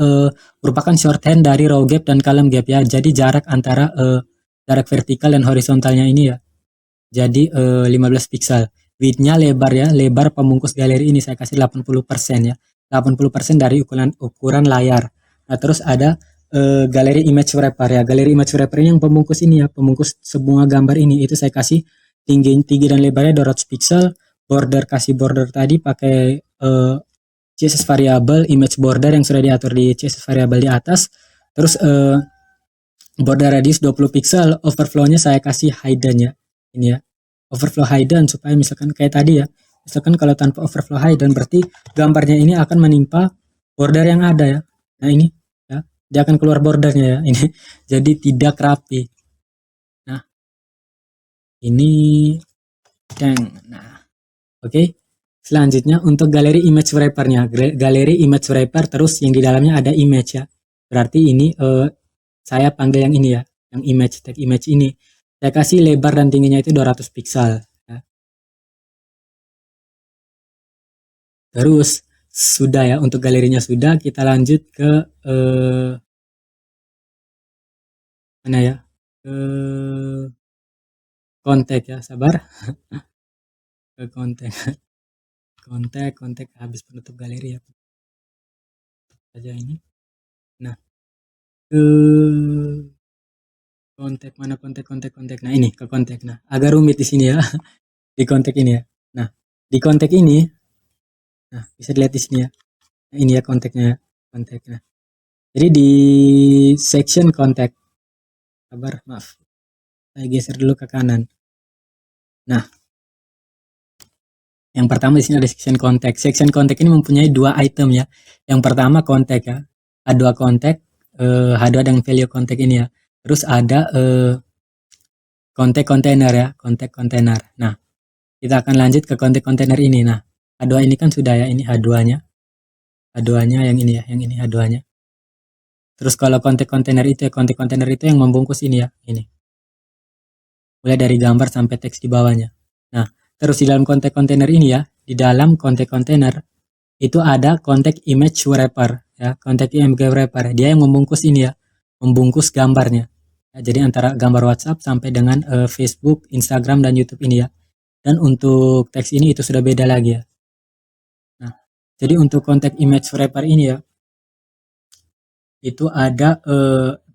merupakan shorthand dari row gap dan column gap ya. Jadi jarak antara jarak vertikal dan horizontalnya ini ya. Jadi 15 pixel. Width-nya lebar ya, lebar pembungkus galeri ini saya kasih 80% ya. 80% dari ukuran layar. Nah, terus ada galeri image wrapper ya. Galeri image wrapper ini yang pembungkus ini ya, pembungkus sebunga gambar ini, itu saya kasih tinggi dan lebarnya 200 pixel. Kasih border tadi pakai CSS variable image border yang sudah diatur di CSS variable di atas. Terus border radius 20 pixel, overflow-nya saya kasih hidden ya. Ini ya. Overflow hidden supaya misalkan kayak tadi ya. Misalkan kalau tanpa overflow hidden berarti gambarnya ini akan menimpa border yang ada ya. Nah, ini ya, dia akan keluar bordernya ya. Ini jadi tidak rapi. Nah, ini nah, oke. Selanjutnya untuk galeri image wrapper-nya. Galeri image wrapper terus yang di dalamnya ada image ya. Berarti ini saya panggil yang ini ya, yang image, tag image ini. Saya kasih lebar dan tingginya itu 200 pixel ya. Terus sudah ya, untuk galerinya sudah, kita lanjut ke mana ya? Ke kontak ya, sabar. Ke kontak. kontak habis penutup galeri ya. Saja ini. Nah, ke kontak mana, kontak. Nah, ini ke kontak. Nah, agak rumit di sini ya. Di kontak ini ya. Nah, di kontak ini, nah bisa dilihat di sini ya. Nah, ini ya kontaknya ya. Kontak. Nah, jadi di section kontak, sabar, maaf. Saya geser dulu ke kanan. Nah, yang pertama di sini ada section kontak. Section kontak ini mempunyai 2 item ya. Yang pertama kontak ya. H2 kontak, H2 dengan value kontak ini ya. Terus ada kontak kontainer ya, kontak kontainer. Nah, kita akan lanjut ke kontak kontainer ini. Nah, H2 ini kan sudah ya, ini H2-nya. H2-nya yang ini ya, yang ini H2-nya. Terus kalau kontak kontainer itu ya, kontak kontainer itu yang membungkus ini ya, ini. Mulai dari gambar sampai teks di bawahnya. Nah, terus di dalam kontak kontainer ini ya, di dalam kontak kontainer itu ada kontak image wrapper ya, kontak image wrapper. Dia yang membungkus ini ya, membungkus gambarnya. Ya, jadi antara gambar WhatsApp sampai dengan Facebook, Instagram dan YouTube ini ya. Dan untuk teks ini itu sudah beda lagi ya. Nah, jadi untuk kontak image wrapper ini ya, itu ada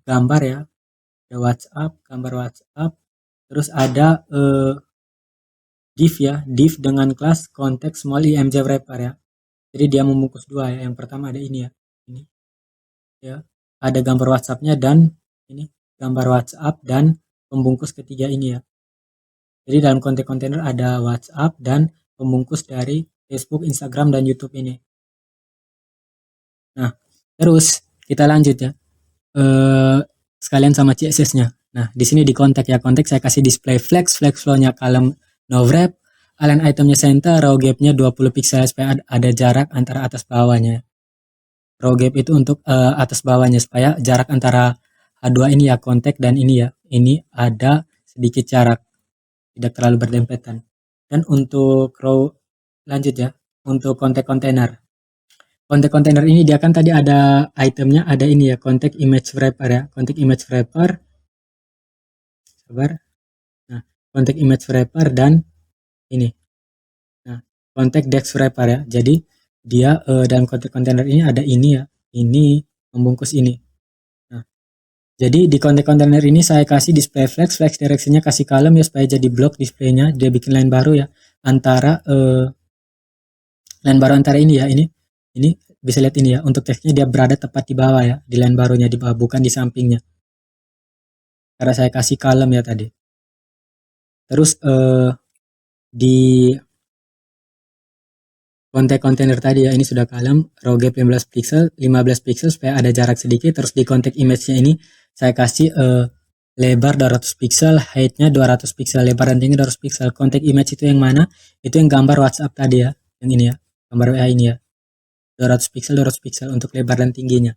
gambar ya, ada WhatsApp, gambar WhatsApp, terus ada div ya, div dengan kelas konteks small img wrapper ya. Jadi dia membungkus 2 ya. Yang pertama ada ini ya, ini ya, ada gambar WhatsApp-nya dan ini gambar WhatsApp dan pembungkus ketiga ini ya. Jadi dalam konten kontainer ada WhatsApp dan pembungkus dari Facebook, Instagram dan YouTube ini. Nah, terus kita lanjut ya. Sekalian sama CSS-nya. Nah, di sini di kontak ya, kontak saya kasih display flex flow-nya column no wrap, align itemnya center, row gap-nya 20 pixel supaya ada jarak antara atas bawahnya. Row gap itu untuk atas bawahnya supaya jarak antara H2 ini ya, kontak dan ini ya, ini ada sedikit jarak, tidak terlalu berdempetan. Dan untuk row lanjut ya, untuk kontak kontainer. kontak kontainer ini dia kan tadi ada itemnya, ada ini ya, kontak image wrapper ya, kontak image wrapper, sabar. Nah, kontak image wrapper dan ini. Nah, kontak desk wrapper ya. Jadi dia dalam kontak kontainer ini ada ini ya, ini membungkus ini. Nah, jadi di kontak kontainer ini saya kasih display flex, flex directionnya kasih kalem ya supaya jadi block displaynya. Dia bikin line baru ya antara line baru antara ini ya, ini bisa lihat ini ya, untuk teksnya dia berada tepat di bawah ya, di line barunya di bawah, bukan di sampingnya. Karena saya kasih kalem ya tadi. Terus di kontak kontainer tadi ya, ini sudah kalem, row gap 15 pixel supaya ada jarak sedikit. Terus di kontak image-nya ini saya kasih lebar 200 pixel, height-nya 200 pixel, lebar dan tinggi 200 pixel. Kontak image itu yang mana? Itu yang gambar WhatsApp tadi ya, yang ini ya, gambar WA ini ya. 200 pixel untuk lebar dan tingginya.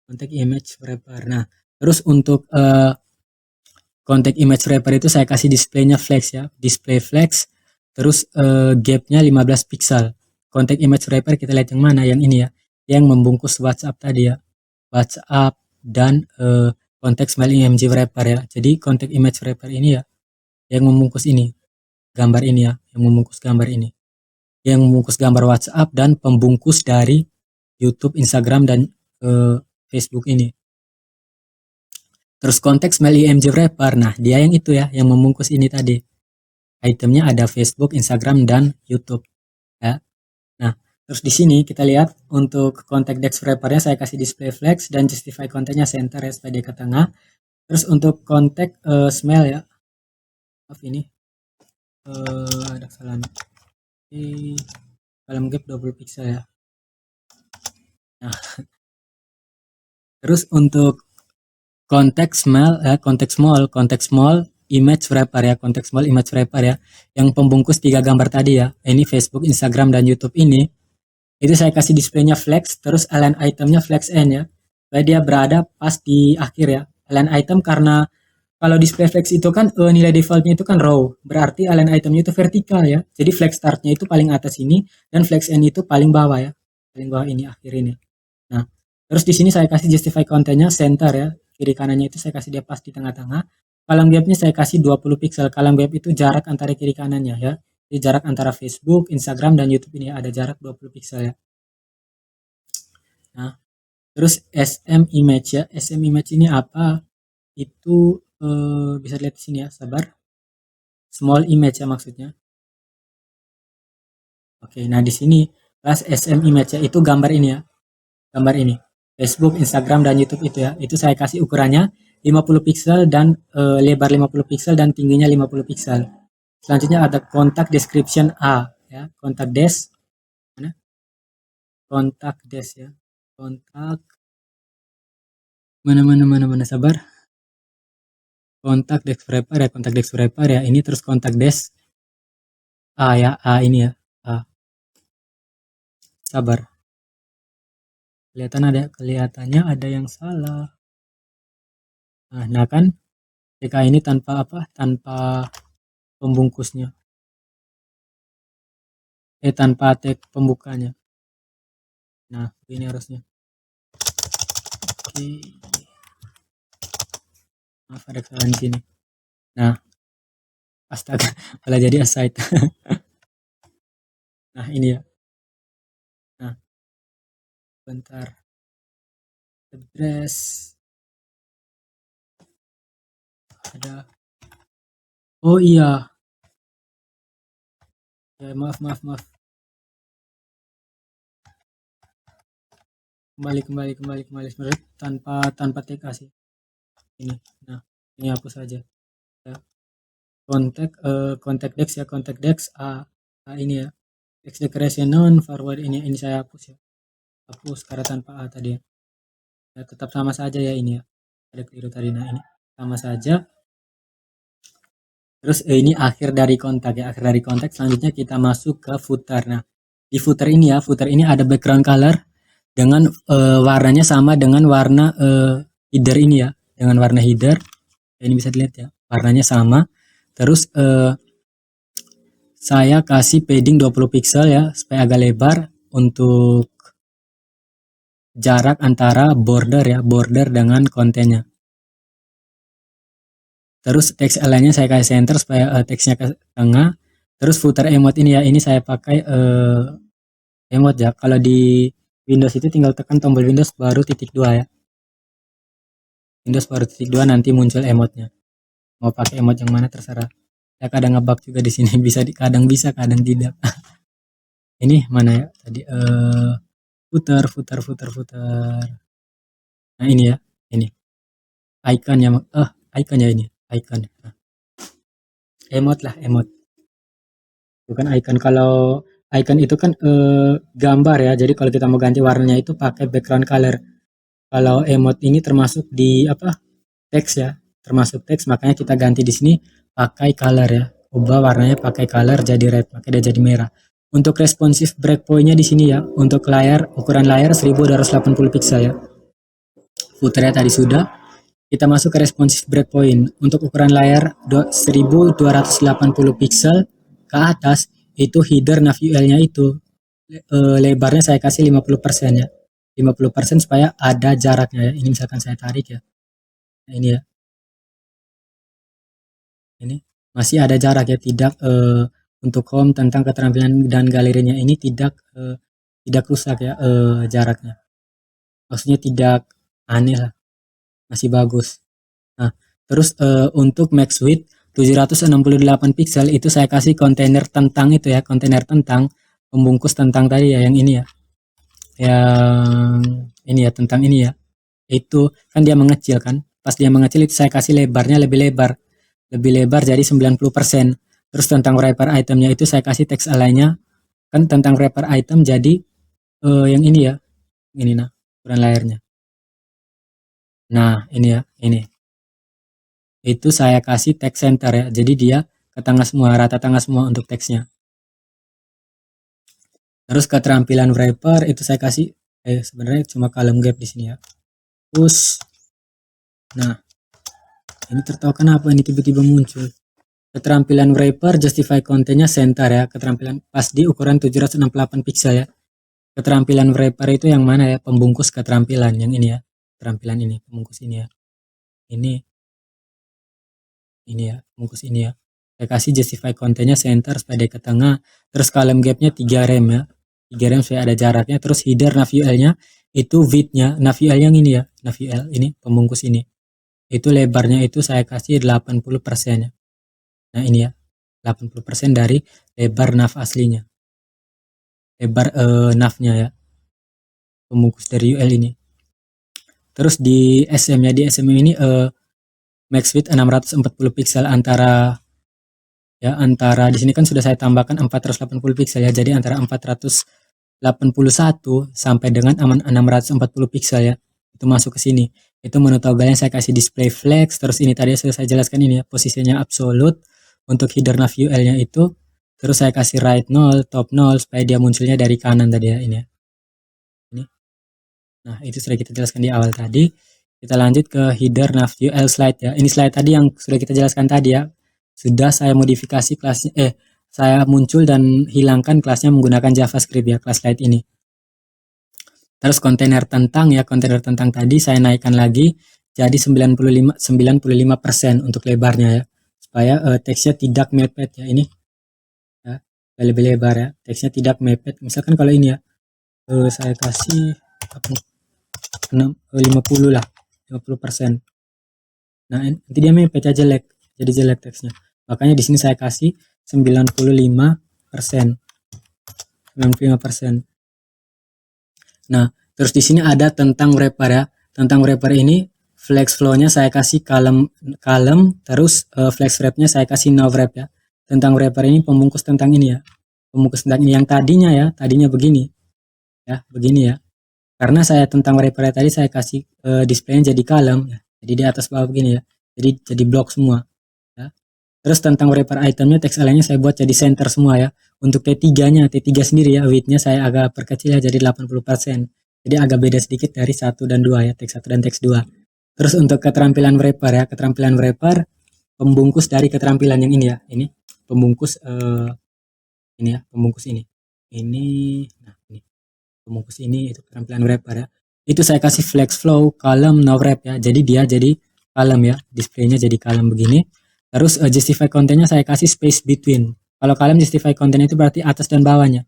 Kontak image wrapper. Nah, terus untuk kontak image wrapper itu saya kasih displaynya flex ya, display flex. Terus gapnya 15 pixel. Kontak image wrapper kita lihat yang mana, yang ini ya, yang membungkus WhatsApp tadi ya, WhatsApp dan kontak smile img wrapper ya. Jadi kontak image wrapper ini ya, yang membungkus ini, gambar ini ya, yang membungkus gambar ini, yang membungkus gambar WhatsApp dan pembungkus dari YouTube, Instagram dan Facebook ini. Terus konteks smile img wrapper, nah dia yang itu ya, yang membungkus ini tadi. Itemnya ada Facebook, Instagram dan YouTube ya. Nah, terus di sini kita lihat untuk kontak desk wrappernya saya kasih display flex dan justify kontennya center ya supaya dia ke tengah. Terus untuk kontak smile ya, maaf ini ada kesalahan. Column gap 20 pixel ya. Nah, terus untuk kontak small image wrapper ya, kontak small image wrapper ya, yang pembungkus 3 gambar tadi ya, ini Facebook, Instagram dan YouTube ini, itu saya kasih displaynya flex, terus align itemnya flex n ya, supaya dia berada pas di akhir ya. Align item karena kalau display flex itu kan nilai defaultnya itu kan row, berarti align itemnya itu vertikal ya, jadi flex startnya itu paling atas ini dan flex n itu paling bawah ya, paling bawah ini, akhir ini. Nah, terus di sini saya kasih justify kontennya center ya, kiri kanannya itu saya kasih dia pas di tengah-tengah. Column gapnya saya kasih 20 pixel. Column gap itu jarak antara kiri kanannya ya. Jadi jarak antara Facebook, Instagram dan YouTube ini ada jarak 20 pixel ya. Nah, terus SM image ya. SM image ini apa? Itu bisa lihat di sini ya, sabar. Small image ya maksudnya. Oke, nah di sini pas SM image ya, itu gambar ini ya. Gambar ini. Facebook, Instagram dan YouTube itu ya. Itu saya kasih ukurannya 50 pixel dan lebar 50 pixel dan tingginya 50 pixel. Selanjutnya ada kontak description A ya, kontak des mana? Kontak des ya. Kontak mana sabar. Kontak desk wrapper ya, kontak desk wrapper ya. Ini terus kontak des A ya, A ini ya. A. Sabar. Kelihatannya ada yang salah. Nah kan TK ini tanpa apa? Tanpa pembungkusnya. Tanpa tag pembukanya. Nah, ini harusnya. Oke. Maaf ada kesalahan di sini. Nah, astaga, malah jadi aside. Nah, ini ya. Nah, bentar. Address. Ada. Oh iya. Ya, maaf. Kembali. Sebenarnya tanpa TK sih. Ini. Nah, ini hapus saja. Ya. Kontak dex ya, kontak dex A ini ya. Text decoration non forward ini saya hapus ya. Hapus karena tanpa A tadi ya. Ya, tetap sama saja ya ini ya. Ada keliru tadi, nah ini sama saja. Terus ini akhir dari kontak ya, akhir dari kontak. Selanjutnya kita masuk ke footer. Nah, di footer ini ya, footer ini ada background color dengan warnanya sama dengan warna header ini ya, dengan warna header. Ini bisa dilihat ya, warnanya sama. Terus saya kasih padding 20 pixel ya, supaya agak lebar untuk jarak antara border ya, border dengan kontennya. Terus teks align-nya saya kasih center supaya teksnya ke tengah. Terus footer emote ini ya, ini saya pakai emote ya. Kalau di Windows itu tinggal tekan tombol Windows baru titik 2 ya. Windows baru titik 2 nanti muncul emotnya. Mau pakai emote yang mana terserah. Ya kadang ngebug juga di sini kadang bisa, kadang tidak. Ini mana ya tadi footer. Nah ini ya, ini icon ya, icon ya ini, icon. Nah, emote lah, emote. Bukan icon. Kalau icon itu kan gambar ya. Jadi kalau kita mau ganti warnanya itu pakai background color. Kalau emote ini termasuk di apa? Teks ya. Termasuk teks, makanya kita ganti di sini pakai color ya. Ubah warnanya pakai color jadi red, pakai dia jadi merah. Untuk responsif breakpointnya di sini ya. Untuk layar, ukuran layar 1280 pixel ya. Footernya tadi sudah. Kita masuk ke responsif breakpoint. Untuk ukuran layar 1280 pixel ke atas itu header NavUL-nya itu lebarnya saya kasih 50% ya. 50% supaya ada jaraknya ya. Ini misalkan saya tarik ya. Nah, ini ya. Ini masih ada jarak ya, tidak untuk home tentang keterampilan dan galerinya ini tidak rusak ya jaraknya. Maksudnya tidak aneh lah, masih bagus. Nah, terus untuk max width 768 pixel itu saya kasih kontainer tentang itu ya, kontainer tentang pembungkus tentang tadi ya, yang ini ya. Yang ini ya, tentang ini ya. Itu kan dia mengecil kan. Pas dia mengecil itu saya kasih lebarnya lebih lebar. Lebih lebar jadi 90%. Terus tentang wrapper itemnya itu saya kasih teks align-nya kan tentang wrapper item jadi yang ini ya. Ini nah, ukuran layarnya. Nah, ini ya, ini. Itu saya kasih text center ya. Jadi dia ke tengah semua, rata tengah semua untuk teksnya. Terus keterampilan wrapper itu saya kasih sebenarnya cuma column gap di sini ya. Push. Nah, ini tertawa kenapa ini tiba-tiba muncul. Keterampilan wrapper justify kontennya center ya. Keterampilan pas di ukuran 768 pixel ya. Keterampilan wrapper itu yang mana ya? Pembungkus keterampilan yang ini ya. Keterampilan ini, pembungkus ini ya. Ini ya, pembungkus ini ya. Saya kasih justify kontennya center supaya dia ke tengah. Terus column gapnya 3 rem ya. 3 rem supaya ada jaraknya. Terus header NavUL-nya itu width-nya. NavUL yang ini ya. NavUL ini, pembungkus ini. Itu lebarnya itu saya kasih 80% ya. Nah ini ya. 80% dari lebar nav aslinya. Lebar nav-nya ya. Pembungkus dari UL ini. Terus di SM ya, di SM ini max width 640 pixel antara di sini kan sudah saya tambahkan 480 pixel ya. Jadi antara 481 sampai dengan 640 pixel ya. Itu masuk ke sini. Itu menu toggle-nya saya kasih display flex. Terus ini tadi sudah saya jelaskan ini ya, posisinya absolute. Untuk header NavUL-nya itu terus saya kasih right 0, top 0 supaya dia munculnya dari kanan tadi ya, ini ya. Ini. Nah, itu sudah kita jelaskan di awal tadi. Kita lanjut ke header NavUL slide ya. Ini slide tadi yang sudah kita jelaskan tadi ya. Sudah saya modifikasi kelasnya, saya muncul dan hilangkan kelasnya menggunakan JavaScript ya, kelas slide ini. Terus kontainer tentang ya, kontainer tentang tadi saya naikkan lagi jadi 95% untuk lebarnya ya. Supaya teksnya tidak mepet ya, ini ya, lebih lebar ya, teksnya tidak mepet. Misalkan kalau ini ya, saya kasih 50 lah, 50%. Nah, nanti dia mepet ya, jelek, jadi jelek teksnya. Makanya di sini saya kasih 95%. 95%. Nah, terus di sini ada tentang wrapper ya. Tentang wrapper ini flex flow-nya saya kasih kalem terus flex wrap-nya saya kasih no wrap ya. Tentang wrapper ini pembungkus tentang ini ya. Pembungkus tentang ini yang tadinya ya, tadinya begini. Ya, begini ya. Karena saya tentang wrapper tadi saya kasih display-nya jadi kalem ya. Jadi di atas bawah begini ya. Jadi blok semua ya. Terus tentang wrapper itemnya text align-nya saya buat jadi center semua ya. Untuk T3-nya, T3 sendiri ya, width-nya saya agak perkecil ya jadi 80%. Jadi agak beda sedikit dari 1 dan 2 ya, teks 1 dan teks 2. Terus untuk keterampilan wrapper ya, keterampilan wrapper pembungkus dari keterampilan yang ini ya. Ini pembungkus ini ya, pembungkus ini. Ini nah ini. Pembungkus ini itu keterampilan wrapper ya. Itu saya kasih flex flow, column, no wrap ya. Jadi dia jadi column ya. Displaynya jadi column begini. Terus justify content-nya saya kasih space between. Kalau column justify content itu berarti atas dan bawahnya.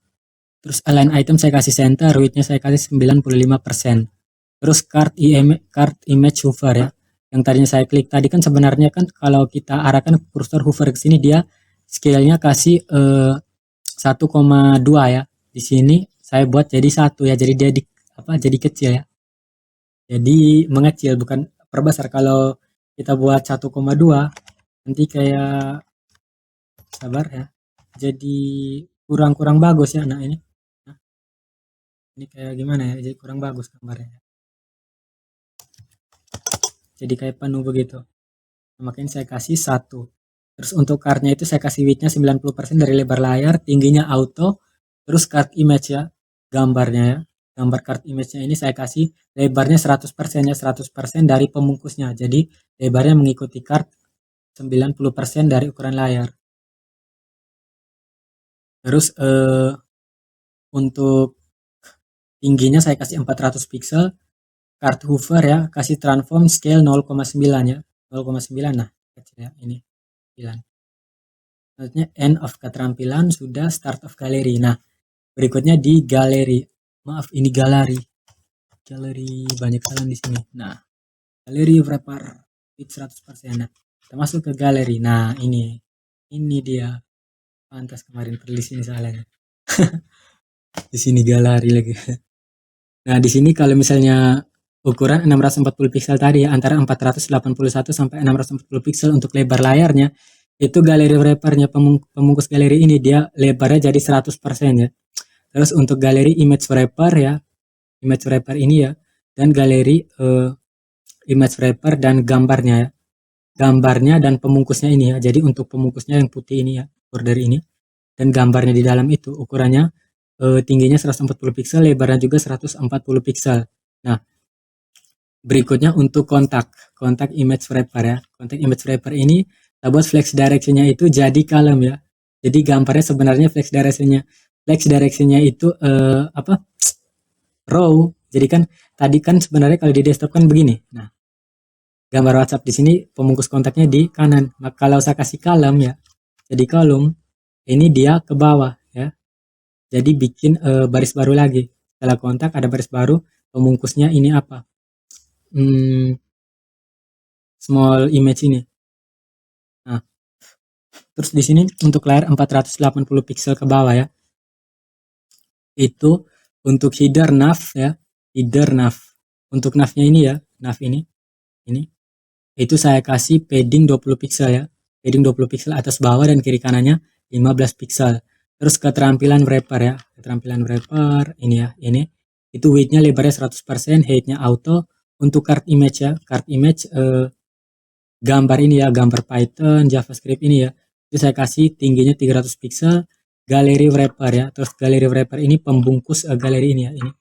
Terus align item saya kasih center, width-nya saya kasih 95%. Terus card image hover ya. Yang tadinya saya klik tadi kan sebenarnya kan kalau kita arahkan kursor hover ke sini dia scale-nya kasih 1,2 ya. Di sini saya buat jadi 1 ya. Jadi dia jadi kecil ya. Jadi mengecil bukan perbesar. Kalau kita buat 1,2 nanti kayak sabar ya. Jadi kurang bagus ya. Nah, ini kayak gimana ya? Jadi kurang bagus gambarnya. Jadi kayak penuh begitu. Makanya saya kasih 1. Terus untuk cardnya itu saya kasih width-nya 90% dari lebar layar, tingginya auto, terus card image ya, gambarnya ya. Gambar card image-nya ini saya kasih lebarnya 100% ya, 100% dari pembungkusnya. Jadi lebarnya mengikuti card 90% dari ukuran layar. Terus untuk tingginya saya kasih 400 pixel, card hover ya, kasih transform scale 0,9 ya, 0,9 nah kecil ya, ini 9. Selanjutnya end of keterampilan, sudah start of gallery. Nah, berikutnya di galeri. Maaf, ini galeri. Galeri banyak kalian di sini. Nah, galeri wrapper fit 100%. Nah, kita masuk ke galeri. Nah, ini dia. Pantas kemarin perlu di sini soalnya. Di sini galeri lagi. Nah, di sini kalau misalnya ukuran 640 pixel tadi ya, antara 481 sampai 640 pixel untuk lebar layarnya, itu galeri wrappernya pembungkus galeri ini dia lebarnya jadi 100% ya. Terus untuk galeri image wrapper ya, image wrapper ini ya, dan galeri image wrapper dan gambarnya ya. Gambarnya dan pembungkusnya ini ya. Jadi untuk pembungkusnya yang putih ini ya, border ini, dan gambarnya di dalam itu ukurannya tingginya 140 pixel, lebarnya juga 140 pixel. Nah, berikutnya untuk kontak image wrapper ya. Kontak image wrapper ini kita buat flex direction-nya itu jadi column ya. Jadi gambarnya sebenarnya flex direction-nya itu row. Jadi kan tadi kan sebenarnya kalau di desktop kan begini. Nah, gambar WhatsApp di sini pembungkus kontaknya di kanan. Nah, kalau saya kasih column ya, jadi kolom ini dia ke bawah ya. Jadi bikin baris baru lagi. Setelah kontak ada baris baru, pembungkusnya ini apa? Small image ini. Nah, terus di sini untuk layar 480 pixel ke bawah ya. Itu untuk header nav ya, header nav. Untuk navnya ini ya, nav ini. Itu saya kasih padding 20 pixel ya. Padding 20 pixel atas bawah dan kiri kanannya 15 pixel. Terus keterampilan wrapper ya. Keterampilan wrapper ini ya, ini. Itu width-nya lebarnya 100%, height-nya auto. Untuk card image ya, card image gambar ini ya, gambar Python, JavaScript ini ya. Itu saya kasih tingginya 300 pixel, galeri wrapper ya. Terus galeri wrapper ini pembungkus galeri ini ya, ini.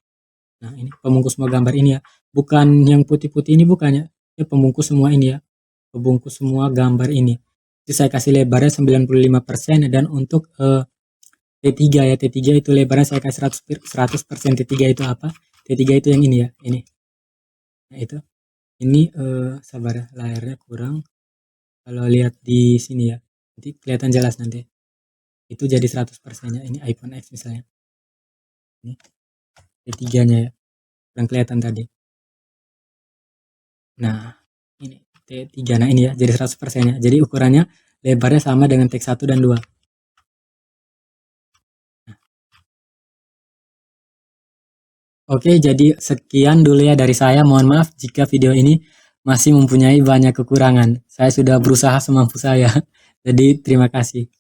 Nah, ini pembungkus semua gambar ini ya. Bukan yang putih-putih ini bukannya. Ini pembungkus semua ini ya. Pembungkus semua gambar ini. Itu saya kasih lebarnya 95% dan untuk T3 ya. T3 itu lebarnya saya kasih 100%. T3 itu apa? T3 itu yang ini ya, ini. Nah, itu. Ini sabar ya, layarnya kurang. Kalau lihat di sini ya, nanti kelihatan jelas nanti. Itu jadi 100% ya. Ini iPhone X misalnya. Ini T3-nya ya. Kurang kelihatan tadi. Nah, ini T3. Nah, ini ya, jadi 100% ya. Jadi ukurannya lebarnya sama dengan teks 1 dan 2. Oke, jadi sekian dulu ya dari saya. Mohon maaf jika video ini masih mempunyai banyak kekurangan. Saya sudah berusaha semampu saya. Jadi terima kasih.